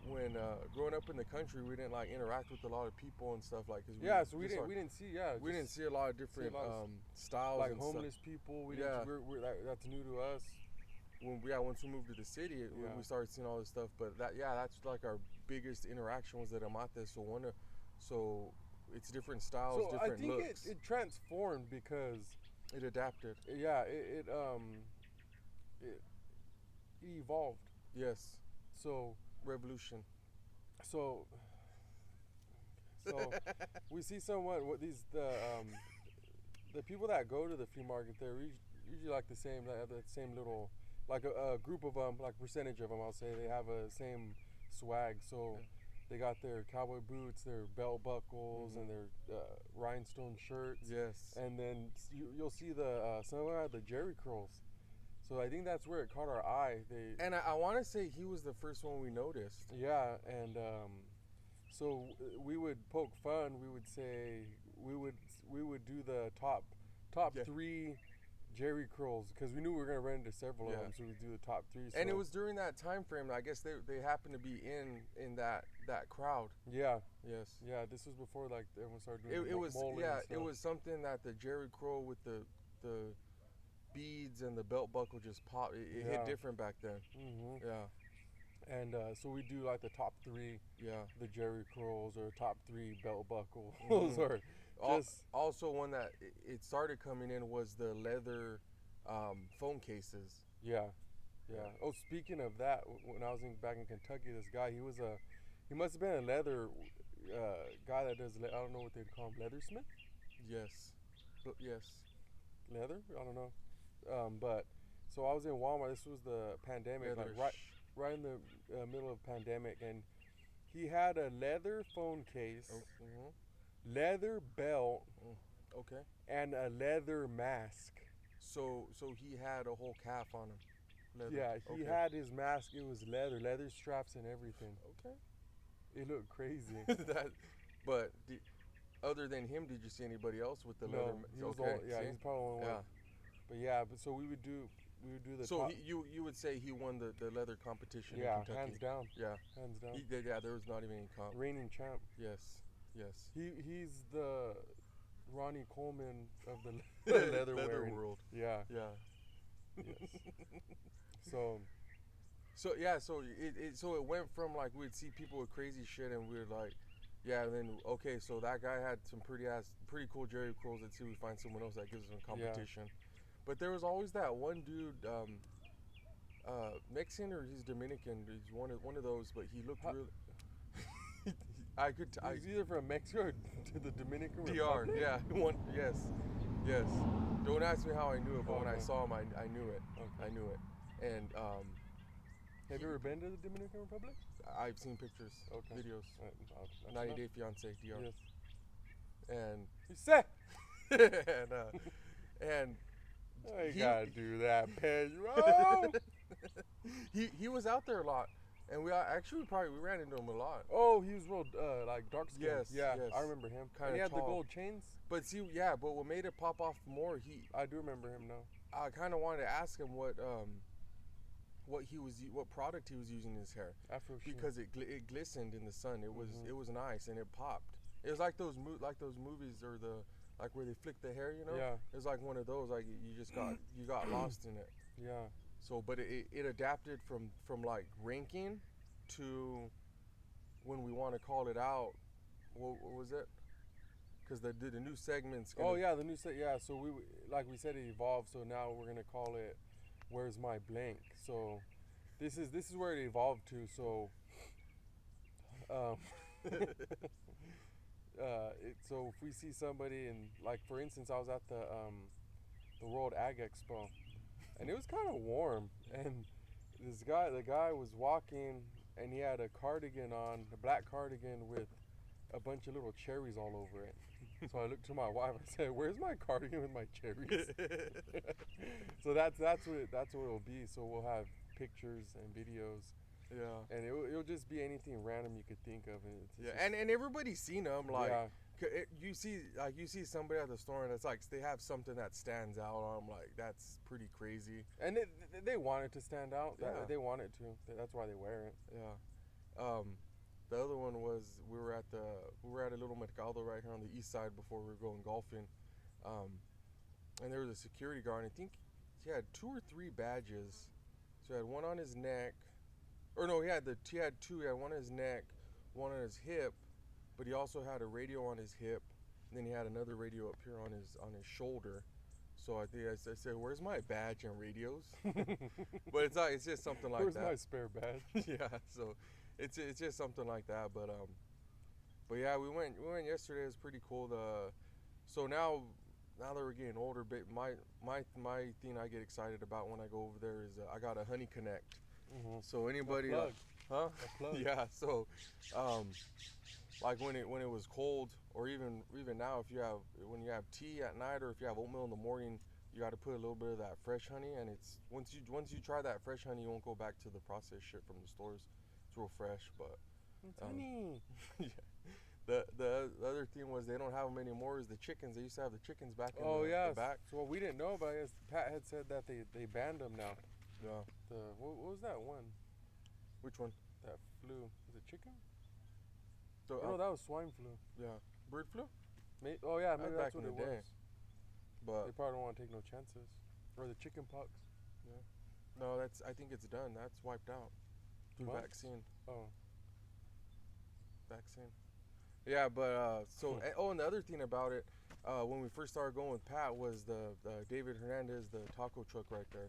Speaker 1: When growing up in the country, we didn't like interact with a lot of people and stuff like. Cause
Speaker 2: we didn't see
Speaker 1: a lot of different styles,
Speaker 2: like
Speaker 1: and
Speaker 2: homeless
Speaker 1: stuff.
Speaker 2: people. That's new to us.
Speaker 1: Once we moved to the city, we started seeing all this stuff. But that's like our biggest interaction was at Rematè. So it's different styles,
Speaker 2: so
Speaker 1: different looks.
Speaker 2: I think it transformed because
Speaker 1: it adapted.
Speaker 2: Yeah, it evolved.
Speaker 1: Yes.
Speaker 2: So.
Speaker 1: Revolution.
Speaker 2: So we see someone. The people that go to the flea market, they're usually like the same. They have that same little, like a group of them, like percentage of them. I'll say they have a same swag. So they got their cowboy boots, their belt buckles, and their rhinestone shirts.
Speaker 1: Yes.
Speaker 2: And then you'll see some of them have the jerry curls. So I think that's where it caught our eye.
Speaker 1: And I want to say he was the first one we noticed.
Speaker 2: Yeah, and so we would poke fun. We would say we would do the top 3 jerry curls because we knew we were gonna run into several of them. So we'd do the top 3. So.
Speaker 1: And it was during that time frame. I guess they happened to be in that crowd.
Speaker 2: Yeah.
Speaker 1: Yes.
Speaker 2: Yeah. This was before like everyone started doing.
Speaker 1: It was it was something that the jerry curl with the beads and the belt buckle just popped. It hit different back then.
Speaker 2: Mm-hmm.
Speaker 1: Yeah.
Speaker 2: And so we do like the top 3.
Speaker 1: Yeah.
Speaker 2: The jerry curls or top 3 belt buckles or just
Speaker 1: also one that it started coming in was the leather phone cases.
Speaker 2: Yeah. Yeah. Oh, speaking of that, when I was back in Kentucky, this guy he must have been a leather guy that does. I don't know what they'd call him, leathersmith.
Speaker 1: Yes. Yes.
Speaker 2: Leather? I don't know. But so I was in Walmart. This was the pandemic, like right in the middle of pandemic, and he had a leather phone case, leather belt,
Speaker 1: okay,
Speaker 2: and a leather mask.
Speaker 1: So he had a whole calf on him. Leather.
Speaker 2: Yeah, he had his mask. It was leather straps and everything.
Speaker 1: Okay,
Speaker 2: it looked crazy.
Speaker 1: But other than him, did you see anybody else with the leather?
Speaker 2: He was he's probably one.
Speaker 1: Yeah.
Speaker 2: But so we would do the.
Speaker 1: So you would say he won the leather competition?
Speaker 2: Yeah,
Speaker 1: in Kentucky.
Speaker 2: hands down.
Speaker 1: Yeah,
Speaker 2: hands down.
Speaker 1: There was not even any comp.
Speaker 2: Reigning champ.
Speaker 1: Yes.
Speaker 2: He's the Ronnie Coleman of the leather
Speaker 1: world.
Speaker 2: Yeah.
Speaker 1: Yes.
Speaker 2: So
Speaker 1: it went from like we'd see people with crazy shit and we'd like, and then so that guy had some pretty cool jerry curls. Let's see if we find someone else that gives us some competition. Yeah. But there was always that one dude, Mexican or he's Dominican. He's one of those, but he looked really.
Speaker 2: He's either from Mexico or to the Dominican
Speaker 1: DR.
Speaker 2: Republic?
Speaker 1: Yeah, yes. Don't ask me how I knew it, but when I saw him, I knew it.
Speaker 2: Okay.
Speaker 1: I knew it. And
Speaker 2: have you ever been to the Dominican Republic?
Speaker 1: I've seen pictures, videos. 90 Day Fiance, DR.
Speaker 2: Yes.
Speaker 1: And
Speaker 2: you say.
Speaker 1: and
Speaker 2: you gotta do that, Pedro.
Speaker 1: he was out there a lot. And we actually we ran into him a lot.
Speaker 2: Oh, he was real like dark skinned.
Speaker 1: Yes,
Speaker 2: Yeah,
Speaker 1: yes.
Speaker 2: I remember him.
Speaker 1: Kinda
Speaker 2: And he had the
Speaker 1: tall.
Speaker 2: gold chains.
Speaker 1: But see, but what made it pop off more,
Speaker 2: I do remember him now.
Speaker 1: I kind of wanted to ask him what product he was using in his hair,
Speaker 2: Afro sheen.
Speaker 1: because it glistened in the sun. It was
Speaker 2: Mhm.
Speaker 1: it was nice and it popped. It was like those movies or like where they flick the hair,
Speaker 2: Yeah,
Speaker 1: It was like one of those, like you got lost in it.
Speaker 2: yeah.
Speaker 1: So, but it adapted from like ranking to when we want to call it out. What was it? Because the new segments.
Speaker 2: Oh yeah, the new set. Yeah, so like we said, it evolved. So now we're gonna call it "Where's My Blank." So this is where it evolved to. So um, so if we see somebody and like for instance, I was at the World Ag Expo, and it was kind of warm, and the guy was walking, and he had a cardigan on, a black cardigan with a bunch of little cherries all over it. So I looked to my wife. I said, "Where's my cardigan with my cherries?" So that's what it'll be. So we'll have pictures and videos,
Speaker 1: Yeah.
Speaker 2: and it'll just be anything random you could think of. And
Speaker 1: Yeah, and everybody's seen them. Like,
Speaker 2: yeah,
Speaker 1: you see somebody at the store and it's like they have something that stands out on them. Like, that's pretty crazy.
Speaker 2: and they want it to stand out.
Speaker 1: Yeah.
Speaker 2: They want it to. That's why they wear it.
Speaker 1: Yeah. The other one was we were at a little mercado right here on the east side before we were going golfing, and there was a security guard. And I think he had 2 or 3 badges. So he had one on his neck, or no, he had two. He had one on his neck, one on his hip, but he also had a radio on his hip. And then he had another radio up here on his shoulder. So I think I said, "Where's my badge and radios?" But it's not. It's just something like
Speaker 2: Where's
Speaker 1: that.
Speaker 2: my spare badge?
Speaker 1: Yeah. So it's just something like that. But yeah, we went yesterday. It was pretty cool. So now that we're getting older, but my thing I get excited about when I go over there is I got a Honey Connect.
Speaker 2: Mm-hmm.
Speaker 1: So anybody,
Speaker 2: A plug.
Speaker 1: huh?
Speaker 2: A plug.
Speaker 1: Yeah. So, like when it was cold, or even now, when you have tea at night, or if you have oatmeal in the morning, you got to put a little bit of that fresh honey, and it's once you try that fresh honey, you won't go back to the processed shit from the stores. It's real fresh, but
Speaker 2: It's honey.
Speaker 1: yeah. The other thing was they don't have them anymore. Is the chickens? They used to have the chickens back in
Speaker 2: yeah.
Speaker 1: the back.
Speaker 2: So we didn't know, but I guess Pat had said that they banned them now.
Speaker 1: Yeah.
Speaker 2: What was that one?
Speaker 1: Which one?
Speaker 2: That flu. Was it chicken?
Speaker 1: So,
Speaker 2: No, that was swine flu.
Speaker 1: yeah. Bird flu?
Speaker 2: Oh yeah, maybe
Speaker 1: Back
Speaker 2: that's what
Speaker 1: in
Speaker 2: it
Speaker 1: the day.
Speaker 2: was.
Speaker 1: But
Speaker 2: They probably don't want to take no chances. Or the chicken pox.
Speaker 1: no, I think it's done. That's wiped out through
Speaker 2: What?
Speaker 1: vaccine.
Speaker 2: Oh.
Speaker 1: Vaccine. Yeah, but and the other thing about it, when we first started going with Pat, was the David Hernandez, the taco truck right there.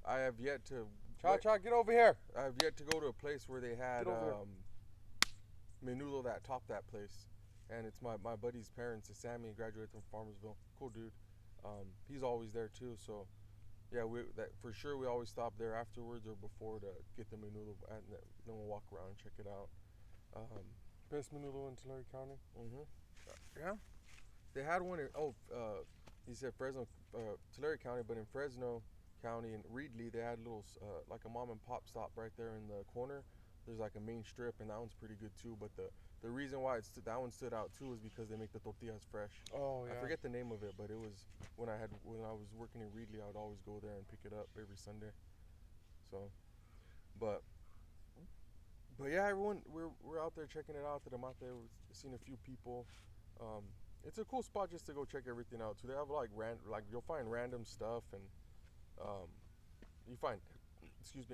Speaker 1: I have yet to
Speaker 2: Cha, get over here.
Speaker 1: I have yet to go to a place where they had
Speaker 2: Get over
Speaker 1: menudo that topped that place, and it's my buddy's parents. Sammy graduated from Farmersville. Cool dude. He's always there too. So yeah, for sure we always stop there afterwards or before to get the menudo, and then we'll walk around and check it out.
Speaker 2: Best menudo in Tulare County.
Speaker 1: Mm-hmm. Yeah, they had one. He said Fresno, Tulare County, but in Fresno County and Reedley, they had a little like a mom and pop stop right there in the corner. There's like a main strip, and that one's pretty good too. But the reason why that one stood out too is because they make the tortillas fresh.
Speaker 2: Oh yeah.
Speaker 1: I forget the name of it, but it was when I was working in Reedley, I would always go there and pick it up every Sunday. So, but yeah, everyone, we're out there checking it out. The Rematè, we've seen a few people. It's a cool spot just to go check everything out too. They have like you'll find random stuff, and you find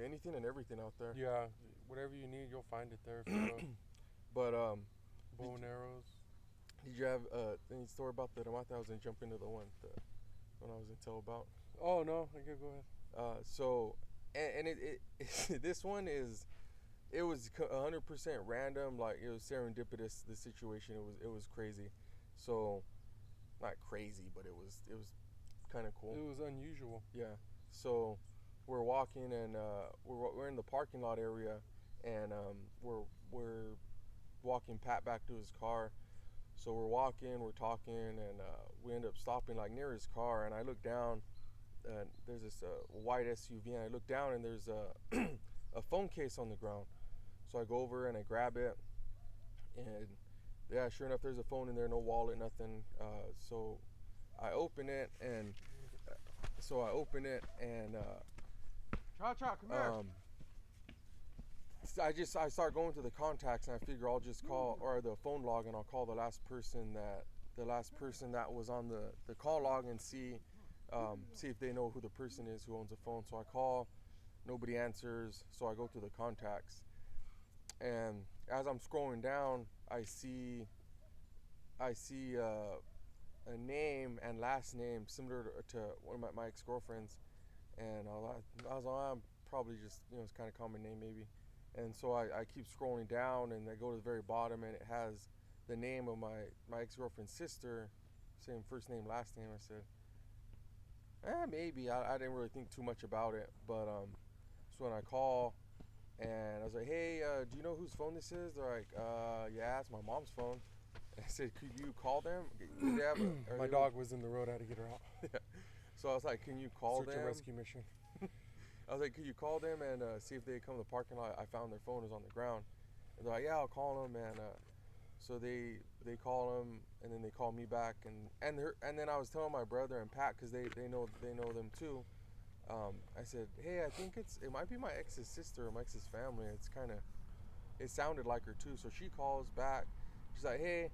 Speaker 1: anything and everything out there.
Speaker 2: Yeah, whatever you need, you'll find it there. If you go.
Speaker 1: But
Speaker 2: bow and arrows.
Speaker 1: did you have any story about the Rematè? I was gonna jump into the one I was gonna tell about.
Speaker 2: Oh no, okay, go ahead.
Speaker 1: So this one it was 100% random. Like, it was serendipitous. The situation, it was crazy. So, not crazy, but it was kind of cool.
Speaker 2: It was unusual.
Speaker 1: Yeah. So we're walking, and we're in the parking lot area, and we're walking Pat back to his car. So we're walking, we're talking, and we end up stopping like near his car. And I look down, and there's this white SUV, and I look down, and there's a phone case on the ground. So I go over and I grab it, and yeah, sure enough, there's a phone in there, no wallet, nothing. So I open it, and
Speaker 2: Cha-cha, come here.
Speaker 1: I start going to the contacts, and I figure I'll just call, or the phone log, and I'll call the last person that was on the call log, and see if they know who the person is who owns the phone. So I call, nobody answers, so I go to the contacts, and as I'm scrolling down, I see a name and last name similar to one of my ex-girlfriends, and I was like, I'm probably just, it's kind of common name maybe. And so I keep scrolling down, and I go to the very bottom, and it has the name of my ex-girlfriend's sister, same first name, last name. I said, maybe. I didn't really think too much about it. But so when I call, and I was like, hey, do you know whose phone this is? They're like, yeah, it's my mom's phone. And I said, could you call them?
Speaker 2: My dog was in the road. I had to get her out.
Speaker 1: Yeah. So I was like, can you call them?
Speaker 2: Search and rescue mission.
Speaker 1: I was like, could you call them and see if they come to the parking lot? I found their phone was on the ground. And they're like, yeah, I'll call them. And so they call them, and then they call me back. And then I was telling my brother and Pat, because they know them too. I said, hey, I think it might be my ex's sister or my ex's family. It sounded like her too. So she calls back. She's like, hey,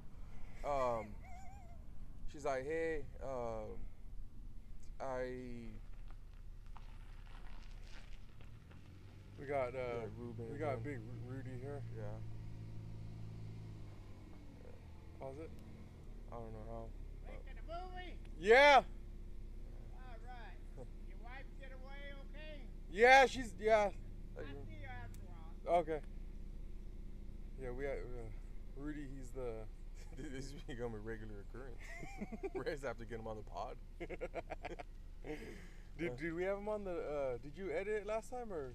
Speaker 2: We got
Speaker 1: Ruben
Speaker 2: we got
Speaker 1: again.
Speaker 2: big Rudy here.
Speaker 1: Yeah.
Speaker 2: Pause it.
Speaker 1: I don't know how.
Speaker 3: Making a movie?
Speaker 2: Yeah.
Speaker 3: All right. Your wife get away okay?
Speaker 2: Yeah, she's yeah.
Speaker 3: I'll see you after a while.
Speaker 2: Okay. Yeah, we had Rudy. He's the.
Speaker 1: This has become a regular occurrence. We're going to have to get him on the pod.
Speaker 2: Did we have him on the? Did you edit it last time or?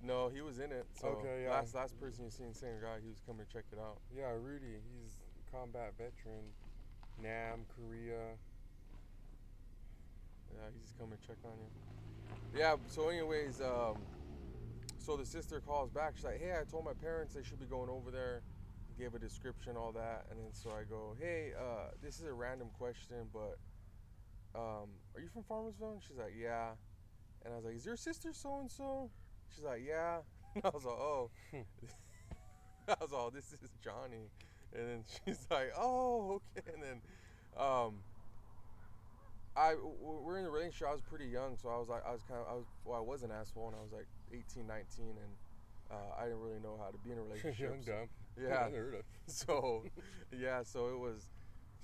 Speaker 1: No, he was in it. So
Speaker 2: okay, yeah.
Speaker 1: Last person you seen, same guy, he was coming to check it out.
Speaker 2: Yeah, Rudy. He's a combat veteran. Nam, Korea.
Speaker 1: Yeah, he's just coming to check on you. Yeah. So anyways, so the sister calls back. She's like, hey, I told my parents they should be going over there. Gave a description, all that, and then so I go, hey, this is a random question, but are you from Farmersville? And she's like, yeah. And I was like, is your sister so and so? She's like, yeah. And I was like, oh. I was like, oh, this is Johnny. And then she's like, oh, okay. And then we're in a relationship. I was pretty young, so I was an asshole, and I was like 18, 19, and I didn't really know how to be in a relationship.
Speaker 2: Young dumb.
Speaker 1: Yeah.
Speaker 2: Heard of.
Speaker 1: So, yeah. So it was.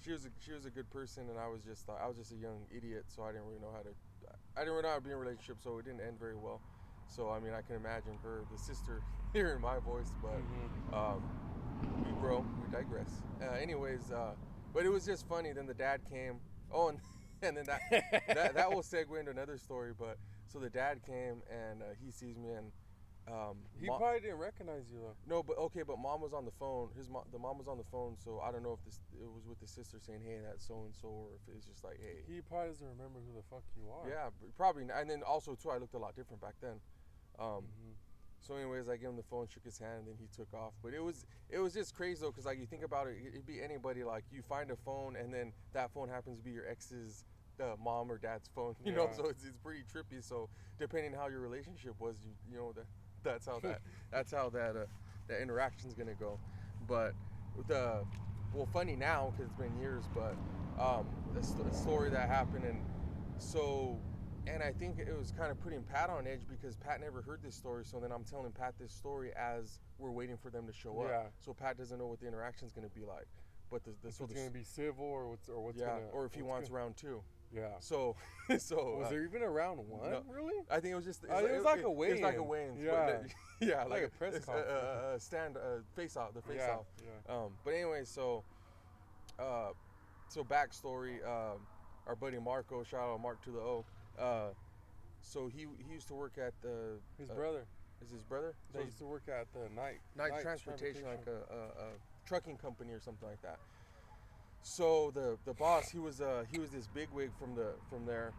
Speaker 1: She was a good person, and I was just a young idiot. So I didn't really know how to be in a relationship. So it didn't end very well. So I mean, I can imagine the sister hearing my voice, but we grow, we digress. Anyways, but it was just funny. Then the dad came. Oh, and then that will segue into another story. But so the dad came, and he sees me, and.
Speaker 2: He probably didn't recognize you though.
Speaker 1: No, but okay, but mom was on the phone. The mom was on the phone, so I don't know if it was with the sister saying, "Hey, that's so and so," or if it's just like, "Hey."
Speaker 2: He probably doesn't remember who the fuck you are.
Speaker 1: Yeah, probably. And then also too, I looked a lot different back then. So, anyways, I gave him the phone, shook his hand, and then he took off. But it was just crazy though, because like you think about it, it'd be anybody. Like you find a phone, and then that phone happens to be your ex's mom or dad's phone. You know, so it's pretty trippy. So depending how your relationship was, you know that. That's how that interaction's gonna go. But funny now because it's been years. But a story that happened, and I think it was kind of putting Pat on edge because Pat never heard this story. So then I'm telling Pat this story as we're waiting for them to show up. So Pat doesn't know what the interaction's gonna be like. But
Speaker 2: it's gonna be civil or
Speaker 1: if he wants round two.
Speaker 2: Yeah.
Speaker 1: So
Speaker 2: was there even a round one?
Speaker 1: No,
Speaker 2: really?
Speaker 1: I think it was just.
Speaker 2: It was like a weigh-in.
Speaker 1: It was like a weigh-in.
Speaker 2: Yeah.
Speaker 1: Yeah,
Speaker 2: like a press conference.
Speaker 1: Face off.
Speaker 2: Yeah.
Speaker 1: But anyway, so backstory. Our buddy Marco, shout out Mark to the O. So he used to work at
Speaker 2: his brother.
Speaker 1: Is his brother?
Speaker 2: They used to work at the night
Speaker 1: transportation, like a trucking company or something like that. So the boss, he was this bigwig from there,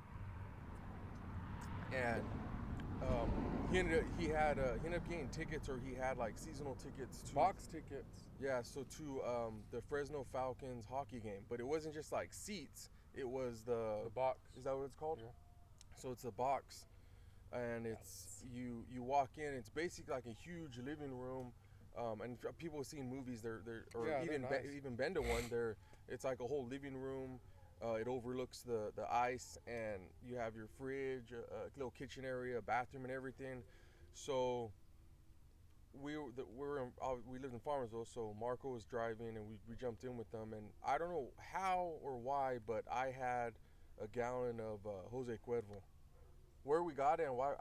Speaker 1: and he ended up getting tickets, or he had like seasonal tickets to
Speaker 2: Box tickets.
Speaker 1: Yeah, so to the Fresno Falcons hockey game, but it wasn't just like seats. It was
Speaker 2: The box.
Speaker 1: Is that what it's called?
Speaker 2: Yeah.
Speaker 1: So it's a box, and it's you walk in. It's basically like a huge living room, and people have seen movies. They're or
Speaker 2: Yeah,
Speaker 1: even
Speaker 2: they're nice.
Speaker 1: even been to one. It's like a whole living room. It overlooks the ice, and you have your fridge, a little kitchen area, a bathroom, and everything. So we lived in Farmersville, so Marco was driving, and we jumped in with them, and I don't know how or why, but I had a gallon of Jose Cuervo. Where we got it and why,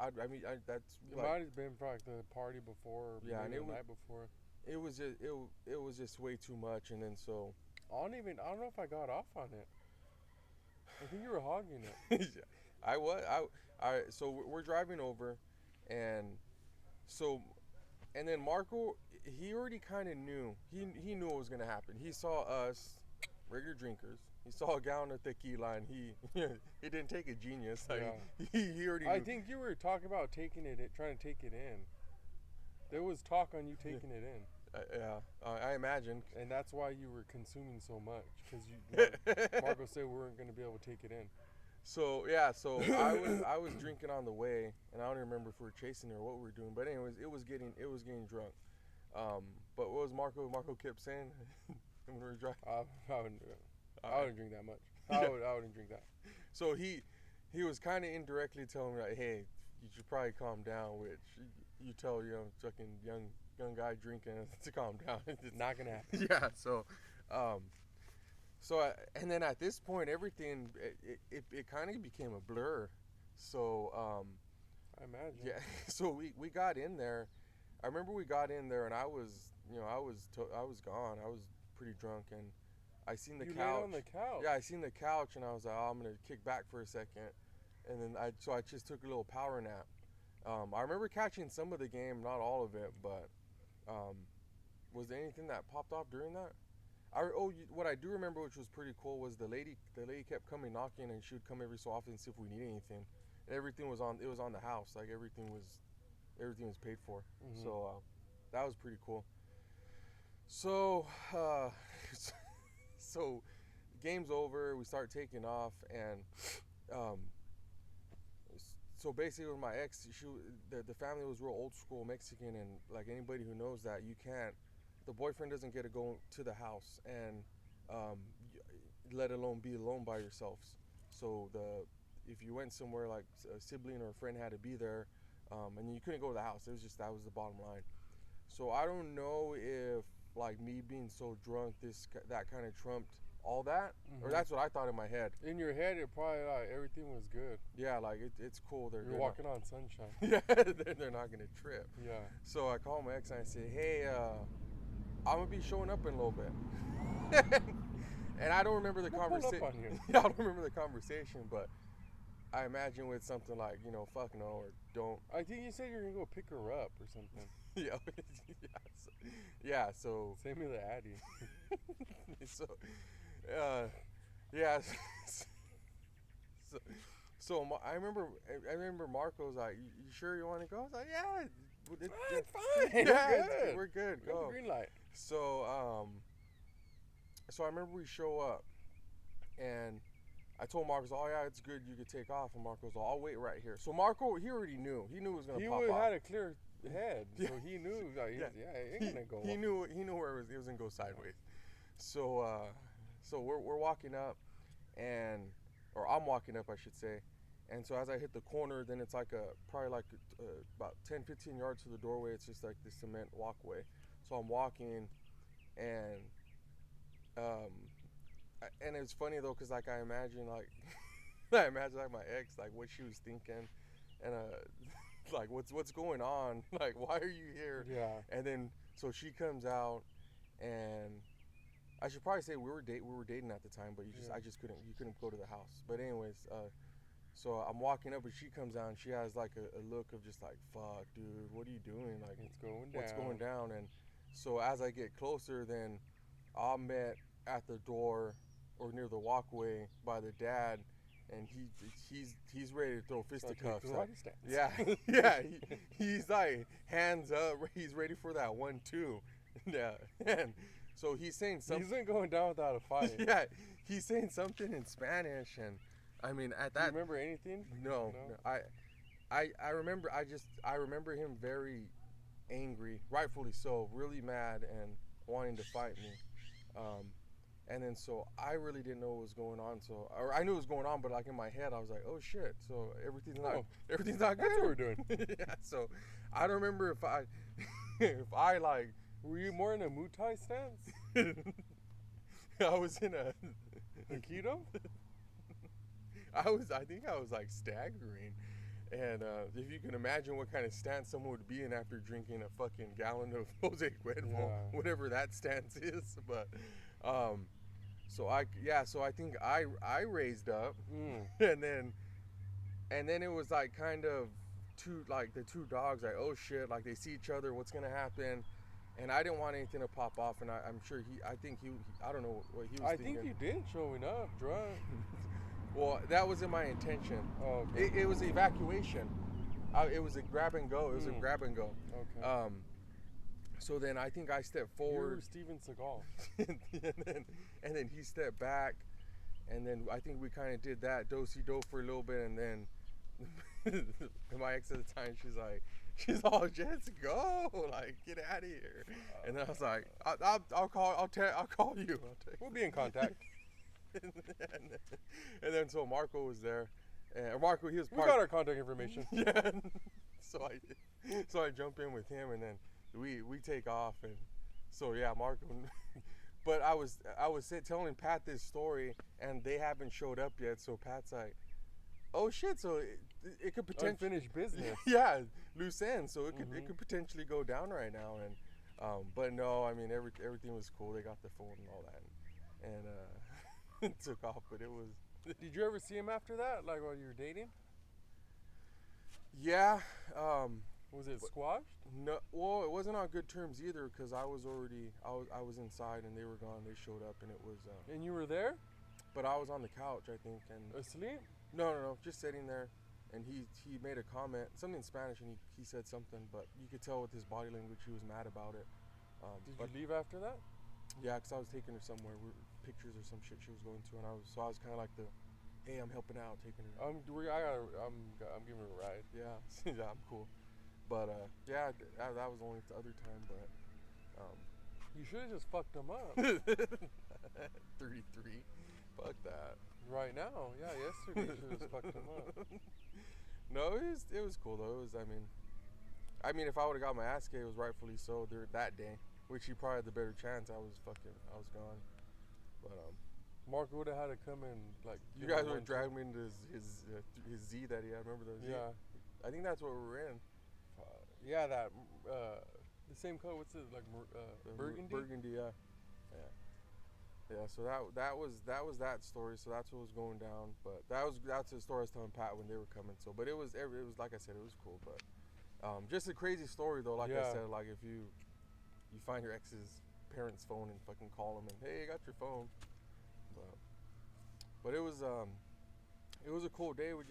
Speaker 1: that's
Speaker 2: It
Speaker 1: like,
Speaker 2: might have been for like the party before, or
Speaker 1: Yeah, and
Speaker 2: maybe
Speaker 1: it
Speaker 2: the
Speaker 1: was
Speaker 2: night before.
Speaker 1: it was just way too much, and then so
Speaker 2: I don't know if I got off on it. I think you were hogging it.
Speaker 1: I was so we're driving over, and so and then Marco, he already kind of knew. He knew what was gonna happen. He saw us, regular drinkers. He saw a gallon of tequila, and he didn't take a genius. Like,
Speaker 2: Yeah.
Speaker 1: he already.
Speaker 2: I
Speaker 1: Knew.
Speaker 2: think you were talking about trying to take it in. There was talk on you taking it in,
Speaker 1: I imagine.
Speaker 2: and that's why you were consuming so much, because Marco said we weren't going to be able to take it in.
Speaker 1: So I was drinking on the way, and I don't even remember if we were chasing or what we were doing. But anyways, it was getting drunk. But what was Marco? Marco kept saying when we were driving.
Speaker 2: I wouldn't drink that much. I wouldn't drink that.
Speaker 1: So he was kind of indirectly telling me, like, hey, you should probably calm down. Which you tell fucking young guy drinking to calm down.
Speaker 2: It's not gonna happen.
Speaker 1: Yeah. And then at this point, everything it kind of became a blur. So
Speaker 2: I imagine.
Speaker 1: yeah. So we got in there. I remember we got in there, and I was gone. I was pretty drunk, and I seen the
Speaker 2: you
Speaker 1: couch.
Speaker 2: laid on the couch.
Speaker 1: Yeah, I seen the couch, and I was like, oh, I'm gonna kick back for a second, and then I just took a little power nap. I remember catching some of the game, not all of it, but was there anything that popped off during that? What I do remember, which was pretty cool, was the lady kept coming knocking, and she would come every so often and see if we need anything. And everything was on the house, like everything was paid for.
Speaker 2: Mm-hmm.
Speaker 1: So that was pretty cool. So so game's over, we start taking off, and so basically with my ex, the family was real old school Mexican, and like anybody who knows that, the boyfriend doesn't get to go to the house, and let alone be alone by yourselves. So if you went somewhere, like a sibling or a friend had to be there, and you couldn't go to the house. It was just, that was the bottom line. So I don't know if like me being so drunk, that kind of trumped all that, or that's what I thought in my head.
Speaker 2: In your head, it probably like everything was good.
Speaker 1: Yeah, like it's cool.
Speaker 2: You're walking on sunshine.
Speaker 1: Yeah, they're not gonna trip.
Speaker 2: Yeah.
Speaker 1: So I called my ex and I said, hey, I'm gonna be showing up in a little bit. And I don't remember the conversation. I don't remember the conversation, but I imagine with something like, fuck no, or don't.
Speaker 2: I think you said you were gonna go pick her up or something.
Speaker 1: Yeah. So
Speaker 2: send me the Addy.
Speaker 1: Yeah. So I remember Marco's like, you sure you want to go? I was like, yeah.
Speaker 2: It's fine.
Speaker 1: Yeah, we're good. Go.
Speaker 2: Green light.
Speaker 1: So I remember we show up, and I told Marcos, oh yeah, it's good, you could take off. And Marcos, I'll wait right here. So Marco, he already knew. He knew it was gonna pop off.
Speaker 2: He had a clear head, so he knew. Like, it ain't gonna go.
Speaker 1: He knew where it was gonna go sideways. So we're walking up, or I'm walking up, I should say. And so as I hit the corner, then it's like probably about 10, 15 yards to the doorway. It's just like the cement walkway. So I'm walking, and it's funny though, cause like I imagine like my ex, like what she was thinking, and like what's going on, like why are you here?
Speaker 2: Yeah.
Speaker 1: And then so she comes out, and I should probably say we were dating at the time, but you couldn't go to the house. But anyways, so I'm walking up, and she comes out, and she has like a look of just like, fuck, dude, what are you doing? Like, what's going down? And so as I get closer, then I'm met at the door or near the walkway by the dad, and he's ready to throw fisticuffs.
Speaker 2: Karate stance.
Speaker 1: Yeah, yeah. He's like hands up. He's ready for that 1-2. Yeah, and so he's saying something.
Speaker 2: He isn't going down without a fight.
Speaker 1: Yeah, he's saying something in Spanish, and I mean at
Speaker 2: Do you
Speaker 1: that.
Speaker 2: remember anything?
Speaker 1: No. I remember. I remember him very angry, rightfully so, really mad and wanting to fight me. And then so I really didn't know what was going on. So, or I knew what was going on, but like in my head, I was like, "Oh shit!" So everything's not good.
Speaker 2: That's what we're doing.
Speaker 1: Yeah. So I don't remember if I like.
Speaker 2: Were you more in a Muay Thai stance?
Speaker 1: I was in a
Speaker 2: Aikido?
Speaker 1: I think I was like staggering. And if you can imagine what kind of stance someone would be in after drinking a fucking gallon of Jose Cuervo,
Speaker 2: Yeah.
Speaker 1: whatever that stance is. But so I think I raised up, and then it was like kind of the two dogs like, oh shit, like they see each other, what's gonna happen? And I didn't want anything to pop off, and I'm sure I don't know what he was thinking.
Speaker 2: I think you did showing up drunk.
Speaker 1: Well, that wasn't my intention.
Speaker 2: Oh, okay.
Speaker 1: It was evacuation. It was a grab and go. It was a grab and go.
Speaker 2: Okay.
Speaker 1: So then I think I stepped
Speaker 2: You
Speaker 1: forward.
Speaker 2: were Steven Seagal.
Speaker 1: and then he stepped back, and then I think we kind of did that do-si-do for a little bit, and then my ex at the time, she's all, "Let's go, like get out of here." And then I was like, I'll call you.
Speaker 2: We'll be in contact.
Speaker 1: and then so Marco was there, and Marco, he was
Speaker 2: We got our contact information.
Speaker 1: Yeah. So I jump in with him, and then we take off, and so yeah, Marco. But I was telling Pat this story, and they haven't showed up yet. So Pat's like, "Oh shit!" So it could potentially
Speaker 2: Unfinished business.
Speaker 1: Yeah, loose ends. So it could potentially go down right now, and but no, I mean everything was cool. They got the phone and all that, and took off. But it was.
Speaker 2: Did you ever see him after that, like while you were dating?
Speaker 1: Yeah.
Speaker 2: Was it squashed?
Speaker 1: No. Well, it wasn't on good terms either, because I was inside and they were gone. They showed up and it was.
Speaker 2: And you were there?
Speaker 1: But I was on the couch, I think, and.
Speaker 2: Asleep?
Speaker 1: No, just sitting there, and he made a comment, something in Spanish, and he said something, but you could tell with his body language he was mad about it.
Speaker 2: Did you leave after that?
Speaker 1: Yeah, because I was taking her somewhere, pictures or some shit she was going to, and I was kind of like hey, I'm helping out, taking her.
Speaker 2: I'm giving her a ride.
Speaker 1: Yeah, yeah, I'm cool. But yeah, that was only the other time. But
Speaker 2: you should have just fucked him up.
Speaker 1: 33, fuck that.
Speaker 2: Right now, yeah, yesterday you should have just fucked him up.
Speaker 1: No, it was cool though. I mean, if I would have got my ass kicked, it was rightfully so that day, which he probably had the better chance. I was gone. But
Speaker 2: Mark would have had to come in like.
Speaker 1: You guys would have dragged me into his Z that he had. Remember those?
Speaker 2: Yeah.
Speaker 1: I think that's what we were in.
Speaker 2: Yeah, that the same color. What's it like? Burgundy.
Speaker 1: Burgundy, yeah. So that was that story. So that's what was going down. But that's the story I was telling Pat when they were coming. So, but it was like I said, it was cool. But just a crazy story though. Like I said, like if you find your ex's parents' phone and fucking call them and hey, I got your phone. But it was a cool day. We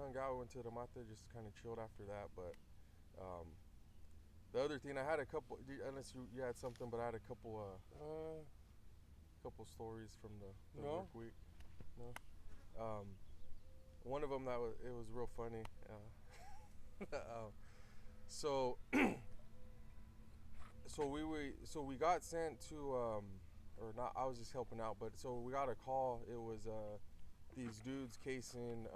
Speaker 1: hung out, went to Rematè, just kind of chilled after that. But the other thing, I had a couple. Unless you had something, but I had a couple stories from the work week. No. One of them it was real funny. So we got sent to or not. I was just helping out, but so we got a call. It was these dudes casing.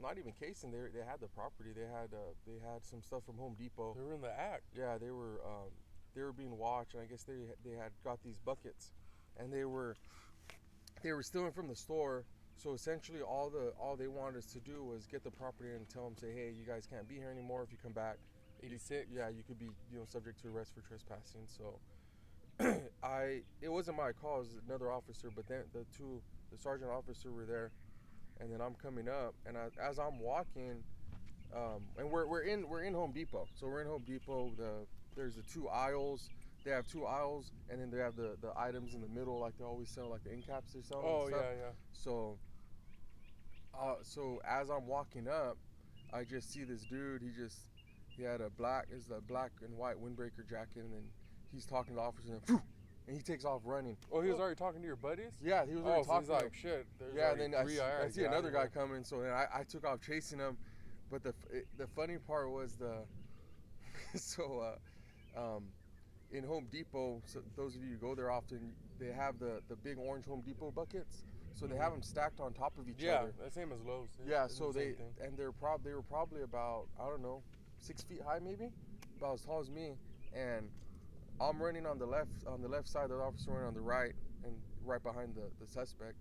Speaker 1: Not even casing. They had the property. They had some stuff from Home Depot.
Speaker 2: They were in the act.
Speaker 1: Yeah, they were being watched, and I guess they had got these buckets, and they were stealing from the store. So essentially, all they wanted us to do was get the property and tell them, say, hey, you guys can't be here anymore. If you come back,
Speaker 2: 86.
Speaker 1: Yeah, you could be subject to arrest for trespassing. So it wasn't my call. It was another officer, but then the sergeant officer were there. And then I'm coming up, and as I'm walking, and we're in Home Depot. So we're in Home Depot. There's the two aisles. They have two aisles, and then they have the items in the middle, like they always sell, like the end caps or something.
Speaker 2: Oh yeah.
Speaker 1: So So as I'm walking up, I just see this dude. He had a black and white windbreaker jacket, and then he's talking to the officer, and, then, and he takes off running.
Speaker 2: Oh, he was already talking to your buddies?
Speaker 1: Yeah, he was
Speaker 2: Oh,
Speaker 1: already
Speaker 2: so
Speaker 1: talking.
Speaker 2: he's like, shit, there's
Speaker 1: Yeah, and
Speaker 2: already
Speaker 1: then
Speaker 2: three.
Speaker 1: I see another guy coming, so then I took off chasing him. But the funny part was in Home Depot, so those of you who go there often, they have the big orange Home Depot buckets. So they have them stacked on top of each other.
Speaker 2: Yeah, the same as Lowe's.
Speaker 1: Yeah, so they were probably about, I don't know, 6 feet high maybe, about as tall as me, and I'm running on the left side, the officer running on the right, and right behind the suspect,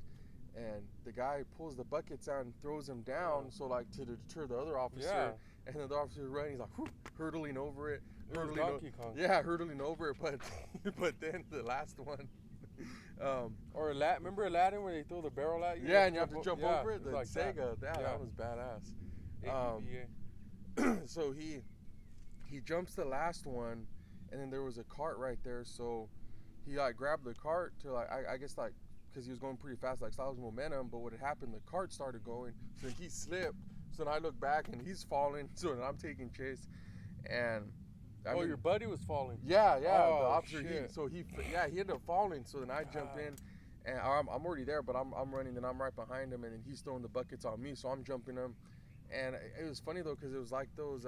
Speaker 1: and the guy pulls the buckets out and throws them down, so like to deter the other officer, and then the officer running, he's like hurtling over it.
Speaker 2: Donkey Kong.
Speaker 1: Yeah, hurtling over it, but then the last one.
Speaker 2: Or remember Aladdin where they throw the barrel at you?
Speaker 1: Yeah, and you have to jump over it. The
Speaker 2: like
Speaker 1: Sega, that was badass.
Speaker 2: APBA.
Speaker 1: So he jumps the last one, and then there was a cart right there. So he like grabbed the cart to like I guess like because he was going pretty fast, like saw his momentum. But what had happened, the cart started going, so then he slipped. So then I look back and he's falling. So then I'm taking chase, and.
Speaker 2: Your buddy was falling.
Speaker 1: Yeah.
Speaker 2: Oh,
Speaker 1: the officer.
Speaker 2: shit.
Speaker 1: He ended up falling. So then I jump in, and I'm already there, but I'm running, and I'm right behind him, and then he's throwing the buckets on me. So I'm jumping him, and it was funny though because it was like those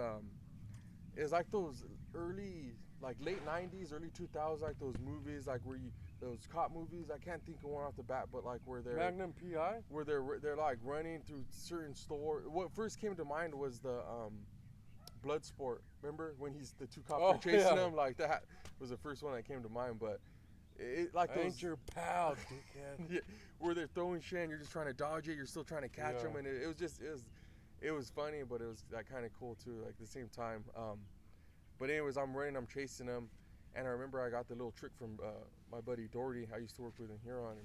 Speaker 1: early like late '90s, early 2000s, like those movies, like those cop movies. I can't think of one off the bat, but like where they're
Speaker 2: Magnum PI,
Speaker 1: where they're like running through certain stores. What first came to mind was the Bloodsport. Remember when the two cops were chasing him? Like that was the first one that came to mind. But it like those,
Speaker 2: ain't your pal, dickhead.
Speaker 1: Yeah, where they're throwing shit and you're just trying to dodge it. You're still trying to catch them, and it was funny, but it was like kind of cool too. Like at the same time. But anyways, I'm running, I'm chasing him, and I remember I got the little trick from my buddy Doherty. I used to work with in Huron,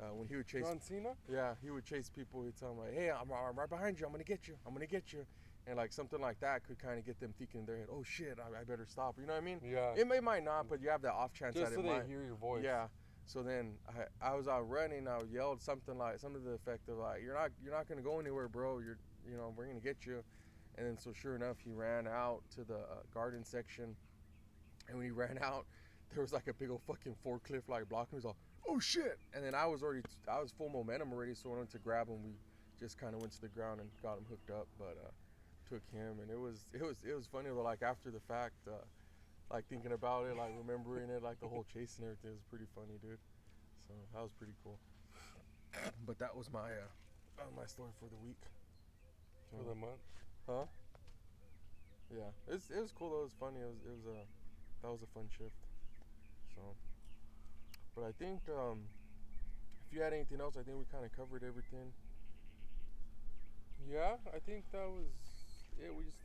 Speaker 1: and when he would chase
Speaker 2: John Cena.
Speaker 1: Yeah, he would chase people. He'd tell them like, "Hey, I'm right behind you. I'm gonna get you. I'm gonna get you." And like something like that could kind of get them thinking in their head, "Oh shit, I better stop." You know what I mean?
Speaker 2: Yeah.
Speaker 1: It might not, but you have that off chance
Speaker 2: just
Speaker 1: that
Speaker 2: so
Speaker 1: it
Speaker 2: they
Speaker 1: might.
Speaker 2: hear your voice.
Speaker 1: Yeah. So then I was out running. I yelled something to the effect of like, "You're not gonna go anywhere, bro. We're gonna get you." And then so sure enough, he ran out to the garden section. And when he ran out, there was like a big old fucking forklift like blocking. He was like, "Oh shit!" And then I was full momentum already, so I went to grab him. We just kind of went to the ground and got him hooked up, but took him, and it was funny though. Like after the fact, like thinking about it, like remembering it, like the whole chase and everything was pretty funny, dude. So that was pretty cool. But that was my story for the week.
Speaker 2: For the month.
Speaker 1: Huh? Yeah, it was cool though. It was funny. That was a fun shift. So, but I think if you had anything else, I think we kind of covered everything.
Speaker 2: Yeah, I think that was it. We just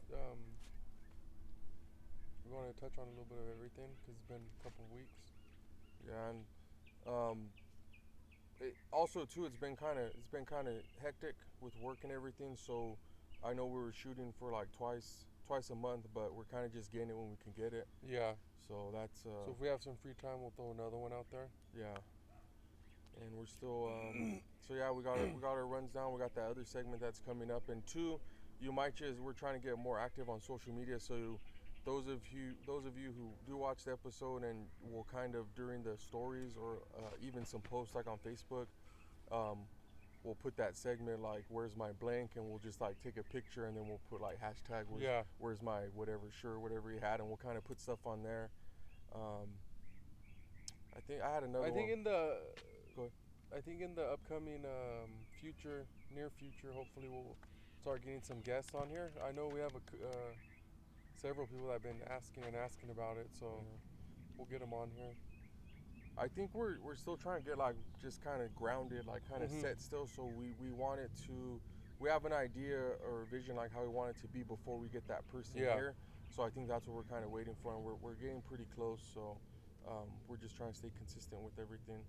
Speaker 2: we're going to touch on a little bit of everything because it's been a couple of weeks.
Speaker 1: Yeah, and also too, it's been kind of hectic with work and everything. So I know we were shooting for like twice a month, but we're kind of just getting it when we can get it.
Speaker 2: Yeah.
Speaker 1: So that's.
Speaker 2: So if we have some free time, we'll throw another one out there.
Speaker 1: Yeah. And we're still. So yeah, we got our runs down. We got that other segment that's coming up, and two, we're trying to get more active on social media. So those of you who do watch the episode and will kind of during the stories or even some posts like on Facebook, we'll put that segment like "Where's my blank?" and we'll just like take a picture and then we'll put like hashtag where's my whatever shirt, whatever he had, and we'll kind of put stuff on there. I think I had another.
Speaker 2: I think
Speaker 1: one.
Speaker 2: I think in the upcoming near future, hopefully we'll start getting some guests on here. I know we have several people that have been asking about it, so we'll get them on here.
Speaker 1: I think we're still trying to get like just kind of grounded, like kind of set still. So we have an idea or a vision like how we want it to be before we get that person here. So I think that's what we're kind of waiting for, and we're getting pretty close. So we're just trying to stay consistent with everything,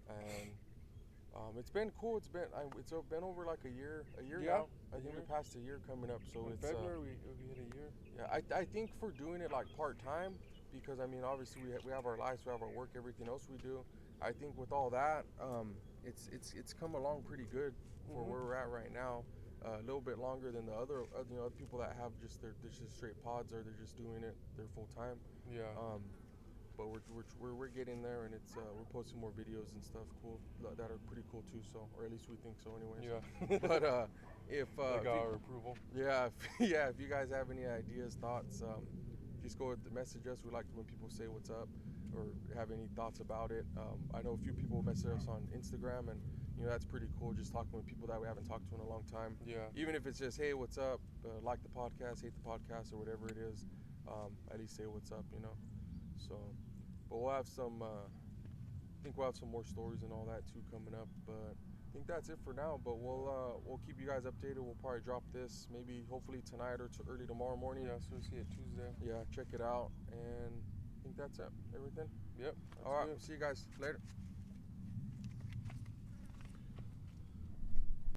Speaker 1: and it's been cool. It's been over like a year now. I think we passed a year coming up. So
Speaker 2: in
Speaker 1: it's
Speaker 2: February we hit a year.
Speaker 1: Yeah, I think for doing it like part time. Because I mean, obviously we have our lives, we have our work, everything else we do. I think with all that, it's come along pretty good. for where we're at right now. A little bit longer than the other people that have just just straight pods, or they're just doing it their full time.
Speaker 2: Yeah.
Speaker 1: But we're getting there, and it's we're posting more videos and stuff cool that are pretty cool too. So, or at least we think so, anyways.
Speaker 2: Yeah.
Speaker 1: But if
Speaker 2: They
Speaker 1: if
Speaker 2: got
Speaker 1: you-
Speaker 2: our approval.
Speaker 1: yeah, if you guys have any ideas, thoughts, just go message us. We like when people say what's up or have any thoughts about it. I know a few people message us on Instagram, and that's pretty cool. Just talking with people that we haven't talked to in a long time.
Speaker 2: Yeah.
Speaker 1: Even if it's just, hey, what's up? Like the podcast, hate the podcast, or whatever it is. At least say what's up, So, but we'll have some. I think we'll have some more stories and all that too coming up. But I think that's it for now. But we'll keep you guys updated. We'll probably drop this maybe hopefully tonight or early tomorrow morning.
Speaker 2: Yeah, so we'll see it Tuesday.
Speaker 1: Yeah, check it out. And I think that's it. Everything.
Speaker 2: Yep.
Speaker 1: All right.
Speaker 2: Good.
Speaker 1: See you guys later.